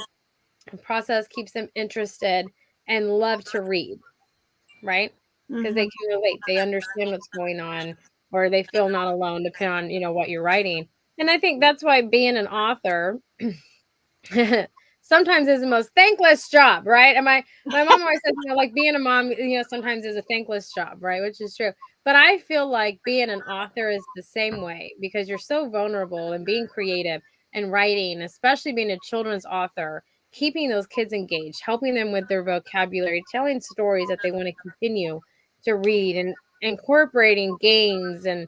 process, keeps them interested and love to read, right? because they can relate. They understand what's going on, or they feel not alone, depending on, you know, what you're writing. And I think that's why being an author sometimes is the most thankless job, right? And my mom always says, you know, like being a mom, you know, sometimes is a thankless job, right? Which is true. But I feel like being an author is the same way, because you're so vulnerable and being creative and writing, especially being a children's author, keeping those kids engaged, helping them with their vocabulary, telling stories that they want to continue to read, and incorporating games and,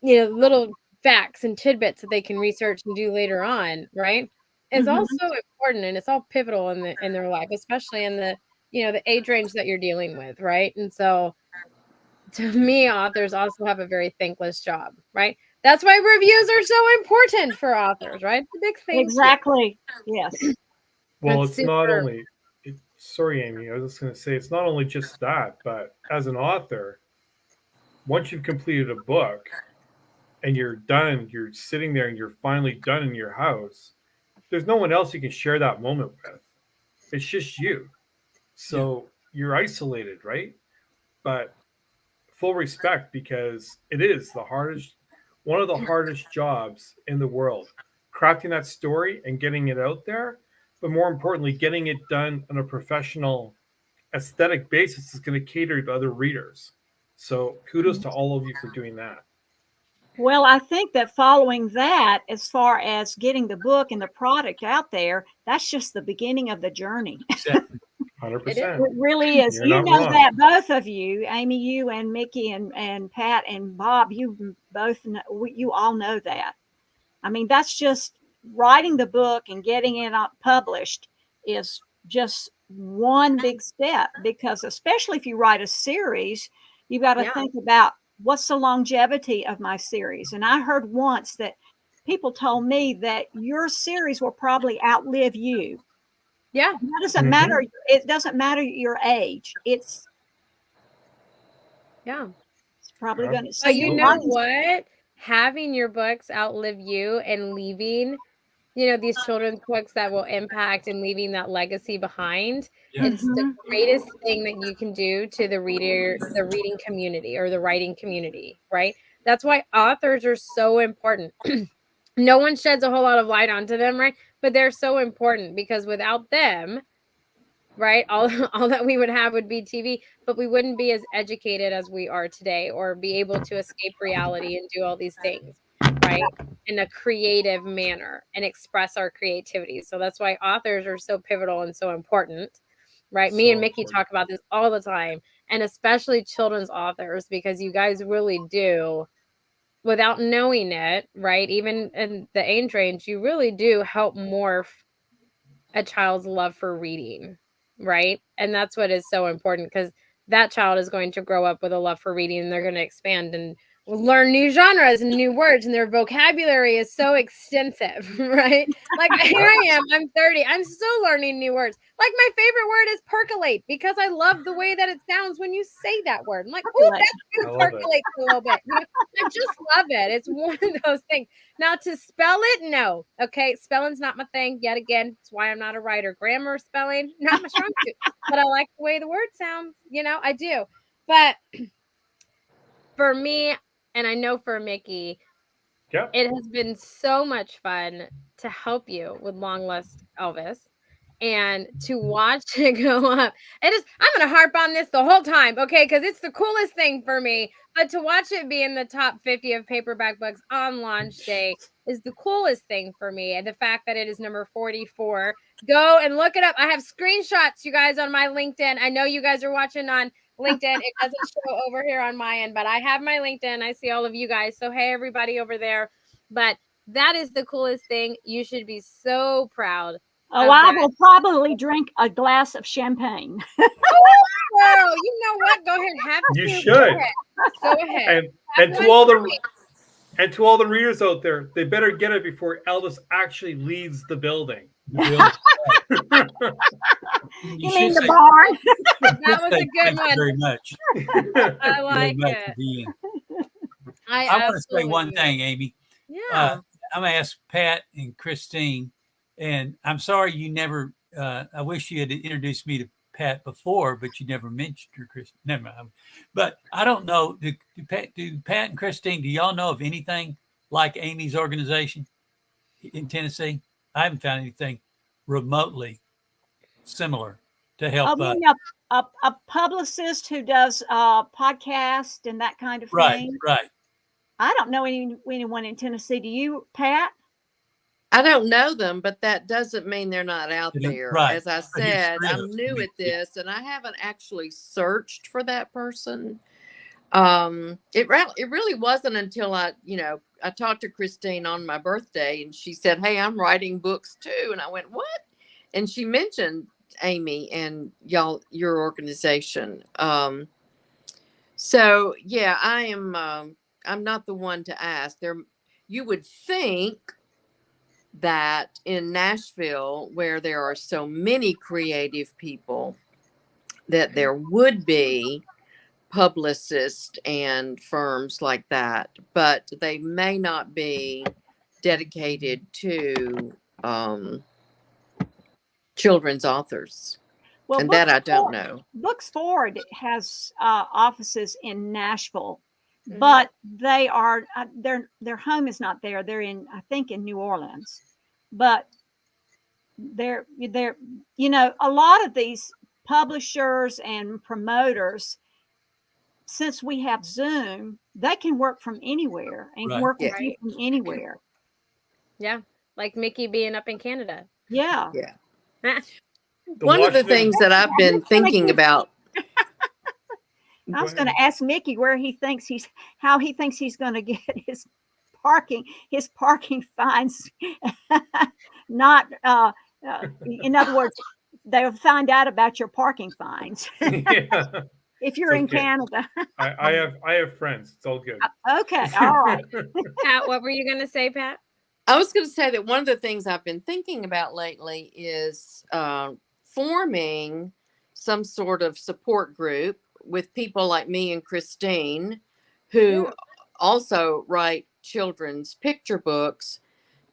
you know, little facts and tidbits that they can research and do later on, right? It's Mhm. also important, and it's all pivotal in their life, especially in the, you know, the age range that you're dealing with, right? And so to me, authors also have a very thankless job, right? That's why reviews are so important for authors, right? The big thank you. Exactly. Yes. Well, It's it's not super. only. Sorry, Amy. I was just going to say it's not only just that, but as an author, once you've completed a book and you're done, you're sitting there and you're finally done in your house. There's no one else you can share that moment with. It's just you. Yeah. So you're isolated, right? But full respect, because it is the hardest, one of the hardest jobs in the world, crafting that story and getting it out there. But more importantly, getting it done on a professional, aesthetic basis is going to cater to other readers. So kudos to all of you for doing that. Well, I think that following that, as far as getting the book and the product out there, that's just the beginning of the journey. Exactly. It is. 100%. It really is. You're You not know wrong. that, both of you, Amy, you and Mickey and Pat and Bob, you both know, you all know that. I mean, that's just writing the book and getting it published is just one big step, because especially if you write a series, you got to Yeah. think about what's the longevity of my series. And I heard once that people told me that your series will probably outlive you. Yeah. That doesn't Mm-hmm. matter. It doesn't matter your age. Yeah. It's probably Yeah, going to But you same. know absolutely. what? Having your books outlive you and leaving, you know, these children's books that will impact and leaving that legacy behind, Yeah. it's the Mhm. greatest thing that you can do to the reading community or the writing community, right? That's why authors are so important. No one sheds a whole lot of light onto them, right? But they're so important, because without them, right, all all that we would have would be TV, but we wouldn't be as educated as we are today, or be able to escape reality and do all these things, right, in a creative manner and express our creativity. So that's why authors are so pivotal and so important, right? Me and So Mickey important. talk about this all the time, and especially children's authors, because you guys really do, without knowing it, right, even in the age range, you really do help morph a child's love for reading, right? And that's what is so important, because that child is going to grow up with a love for reading, and they're going to expand and learn new genres and new words, and their vocabulary is so extensive, right? Like here Yeah. I am, I'm 30, I'm still learning new words. Like my favorite word is percolate, because I love the way that it sounds when you say that word. I'm like, oh, Percolate. that I food love it. percolates a little bit. You know, I just love it. It's one of those things. Now to spell it, no. Okay, spelling's not my thing. Yet again, it's why I'm not a writer. Grammar, spelling, not my strong suit. But I like the way the word sounds. You know, I do. But for me, and I know for Mickey, Yeah. it has been so much fun to help you with Lost Elvis, and to watch it go up. It is, I'm gonna harp on this the whole time, okay? Because it's the coolest thing for me. But to watch it be in the top 50 of paperback books on launch day is the coolest thing for me. And the fact that it is number 44. Go and look it up. I have screenshots, you guys, on my LinkedIn. I know you guys are watching on LinkedIn. It doesn't show over here on my end, but I have my LinkedIn. I see all of you guys. So hey, everybody over there. But that is the coolest thing. You should be so proud Oh, of I that. will probably drink a glass of champagne. Oh, girl, you know what? Go ahead, have You two. should. Go ahead. And Have and one to all for the me. and to all the readers out there, they better get it before Elvis actually leaves the building. The building. You You mean should the say, barn? That was say a good thank you one. very much. I Very like much it. at the end. I I want to say absolutely one do. thing, Amy. Yeah. I'm gonna ask Pat and Christine, and I'm sorry you never. I wish you had introduced me to Pat before, but you never mentioned her, Chris. Never mind. But I don't know. Do Pat and Christine, do y'all know of anything like Amy's organization in Tennessee? I haven't found anything remotely similar to help. You know, a publicist who does podcast and that kind of thing. Right. I don't know anyone in Tennessee. Do you, Pat? I don't know them, but that doesn't mean they're not out there. Right. As I said, I'm new at this, and I haven't actually searched for that person. It really wasn't until I talked to Christine on my birthday, and she said, "Hey, I'm writing books too," and I went, "What?" And she mentioned Amy and your organization. So yeah, I am. I'm not the one to ask. You would think that in Nashville, where there are so many creative people, that there would be publicists and firms like that, but they may not be dedicated to children's authors. Well, and that I don't know. Books Forward has offices in Nashville, but they are their home is not there. They're I think in New Orleans, but they're a lot of these publishers and promoters, since we have Zoom, they can work from anywhere and work with you from anywhere. Yeah, like Mickey being up in Canada. Yeah. One of the things that I've been thinking about. I was going to ask Mickey how he thinks he's going to get his parking fines. Not, in other words, they'll find out about your parking fines. If you're in Canada. I have friends. It's all good. Okay. All right. Pat, what were you going to say, Pat? I was going to say that one of the things I've been thinking about lately is forming some sort of support group with people like me and Christine, who also write children's picture books,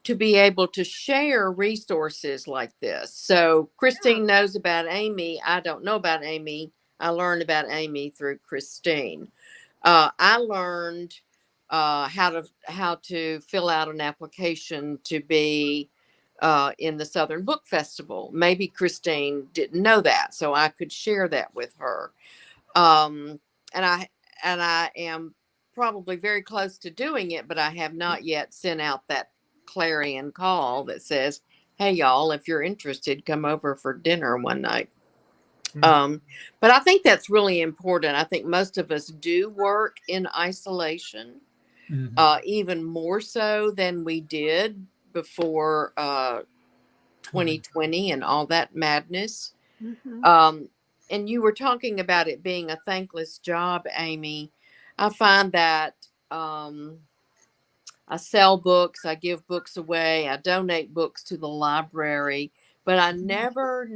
to be able to share resources like this. So Christine knows about Amy. I don't know about Amy. I learned about Amy through Christine. I learned how to fill out an application to be in the Southern Book Festival. Maybe Christine didn't know that, so I could share that with her. And I am probably very close to doing it, but I have not yet sent out that clarion call that says, "Hey, y'all, if you're interested, come over for dinner one night." But I think that's really important. I think most of us do work in isolation, even more so than we did before 2020 and all that madness. And you were talking about it being a thankless job, Amy. I find that I sell books, I give books away, I donate books to the library, but I never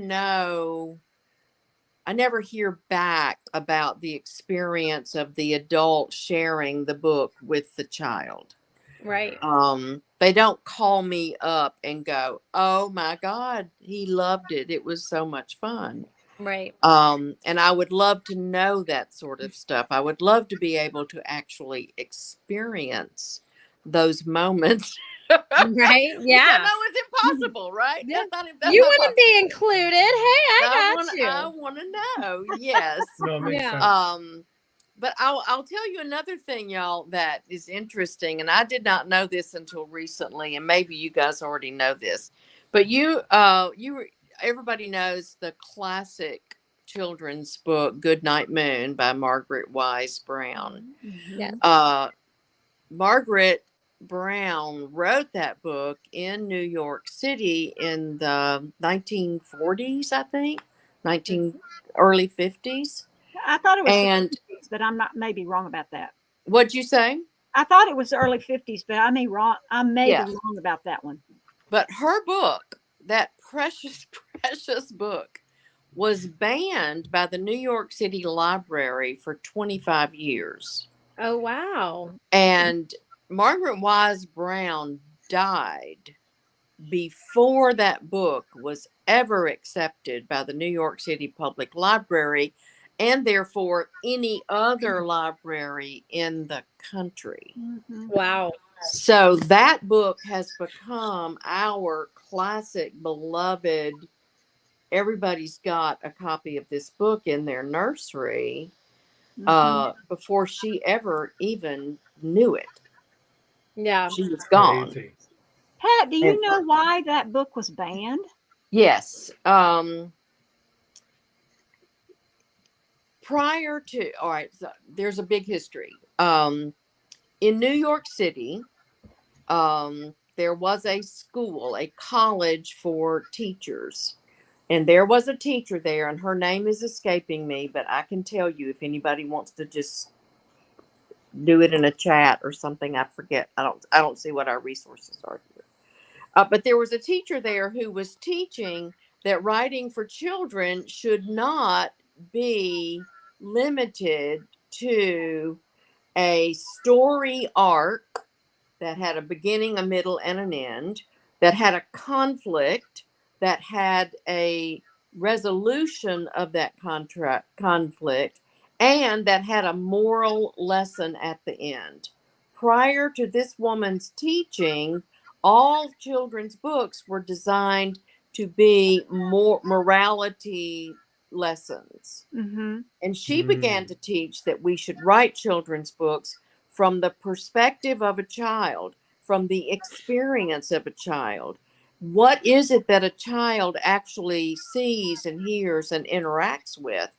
hear back about the experience of the adult sharing the book with the child. Right. They don't call me up and go, "Oh my God, he loved it. It was so much fun." Right. And I would love to know that sort of stuff. I would love to be able to actually experience those moments. Right? Yeah. I know it's impossible, right? Yeah. That's You not want to be included. Hey, I got you. I want to know. Yes. No, it makes sense. But I'll tell you another thing, y'all, that is interesting, and I did not know this until recently, and maybe you guys already know this, but everybody knows the classic children's book Goodnight Moon by Margaret Wise Brown. Yes. Margaret Brown wrote that book in New York City in the 1940s, I think, early 50s. I thought it was the 50s, but I'm not maybe wrong about that. What'd you say? I thought it was the early 50s, but I may be wrong about that one. But her book, that precious, precious book, was banned by the New York City Library for 25 years. Oh, wow. And Margaret Wise Brown died before that book was ever accepted by the New York City Public Library and therefore any other library in the country. Mhm. Wow. So that book has become our classic, beloved. Everybody's got a copy of this book in their nursery before she ever even knew it. Yeah. She was gone. Crazy. Pat, do you And- know why that book was banned? Yes. Prior to, all right, so there's a big history. In New York City, there was a school, a college for teachers. And there was a teacher there, and her name is escaping me, but I can tell you if anybody wants to just do it in a chat or something. I forget. I don't see what our resources are here. But there was a teacher there who was teaching that writing for children should not be limited to a story arc that had a beginning, a middle, and an end, that had a conflict, that had a resolution of that conflict, and that had a moral lesson at the end. Prior to this woman's teaching, all children's books were designed to be more morality lessons. Mm-hmm. And she began to teach that we should write children's books from the perspective of a child, from the experience of a child. What is it that a child actually sees and hears and interacts with?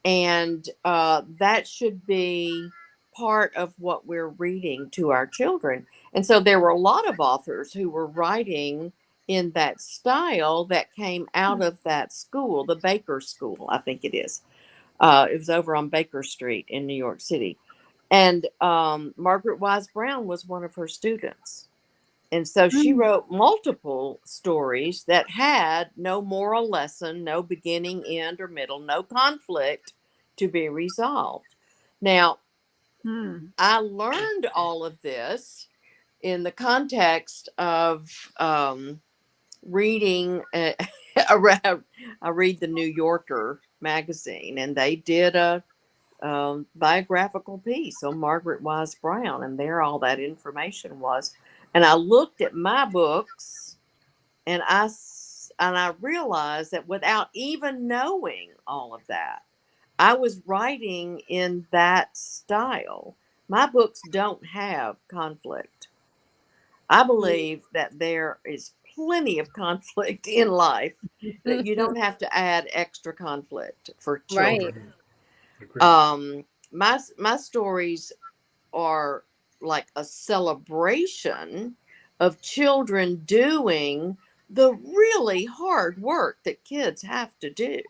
And that should be part of what we're reading to our children. And so there were a lot of authors who were writing in that style that came out of that school, the Baker School, I think it is. It was over on Baker Street in New York City. And Margaret Wise Brown was one of her students. And so she wrote multiple stories that had no moral lesson, no beginning, end, or middle, no conflict to be resolved. Now, I learned all of this in the context of reading. I read the New Yorker magazine, and they did a biographical piece on Margaret Wise Brown, and there all that information was. And I looked at my books, and I realized that without even knowing all of that, I was writing in that style. My books don't have conflict. I believe that there is plenty of conflict in life, that you don't have to add extra conflict for children. Agreed. My stories are like a celebration of children doing the really hard work that kids have to do.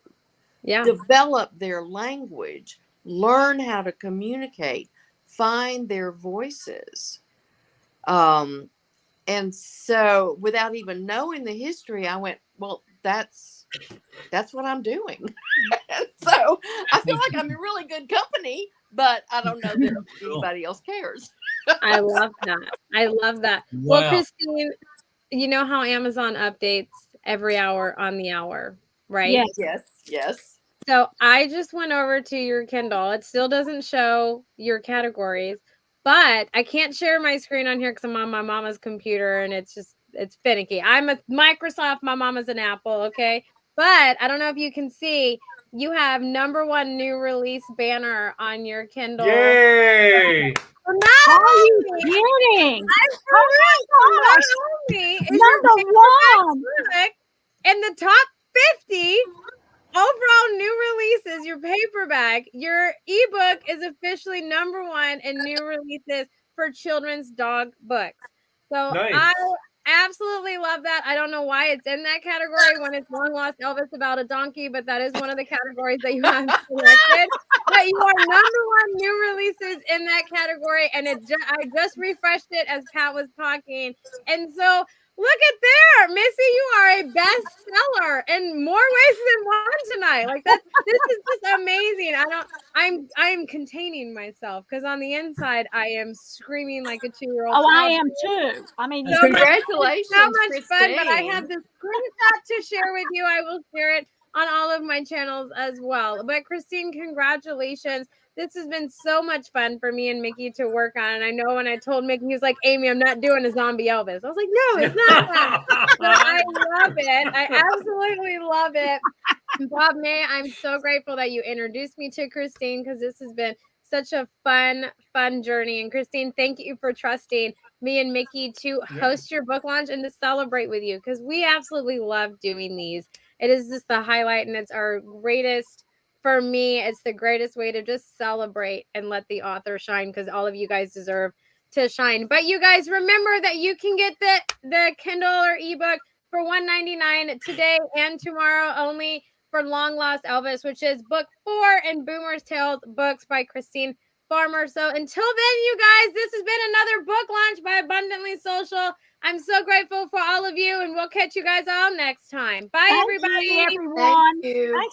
Yeah. Develop their language, learn how to communicate, find their voices. And so without even knowing the history, I went, well, that's what I'm doing. So I feel like I'm in really good company, but I don't know that anybody else cares. I love that. I love that. Wow. Well, Christine, you know how Amazon updates every hour on the hour, right? Yes. So I just went over to your Kindle. It still doesn't show your categories, but I can't share my screen on here because I'm on my mama's computer and it's finicky. I'm a Microsoft, my mama's an Apple, okay? But I don't know if you can see, you have #1 new release banner on your Kindle. Yay! Well, Are you kidding? not only is your #1 book in the top 50 overall new releases, your paperback, your ebook is officially #1 in new releases for children's dog books. So Nice. I absolutely love that. I don't know why it's in that category when it's Long Lost Elvis about a donkey, but that is one of the categories that you have selected. But you are #1 new releases in that category, and I just refreshed it as Pat was talking, and so look at there, Missy, you are a bestseller in more ways than one tonight. Like this is just amazing. I'm containing myself because on the inside I am screaming like a 2-year-old. Oh, I am too. I mean, So Congratulations, so much fun, but I Christine. have this screenshot to share with you. I will share it on all of my channels as well. But Christine, congratulations. This has been so much fun for me and Mickey to work on. And I know when I told Mickey, he was like, Amy, I'm not doing a zombie Elvis. I was like, no, it's not that. But I love it. I absolutely love it. Bob May, I'm so grateful that you introduced me to Christine because this has been such a fun journey. And Christine, thank you for trusting me and Mickey to host your book launch and to celebrate with you because we absolutely love doing these. It is just the highlight and it's our greatest, for me, it's the greatest way to just celebrate and let the author shine because all of you guys deserve to shine. But you guys remember that you can get the Kindle or ebook for $1.99 today and tomorrow only for Long Lost Elvis, which is book 4 in Boomer's Tales books by Christine Farmer. So until then, you guys, this has been another book launch by Abundantly Social. I'm so grateful for all of you, and we'll catch you guys all next time. Bye, thank everybody. you, everyone. Thank you. Thanks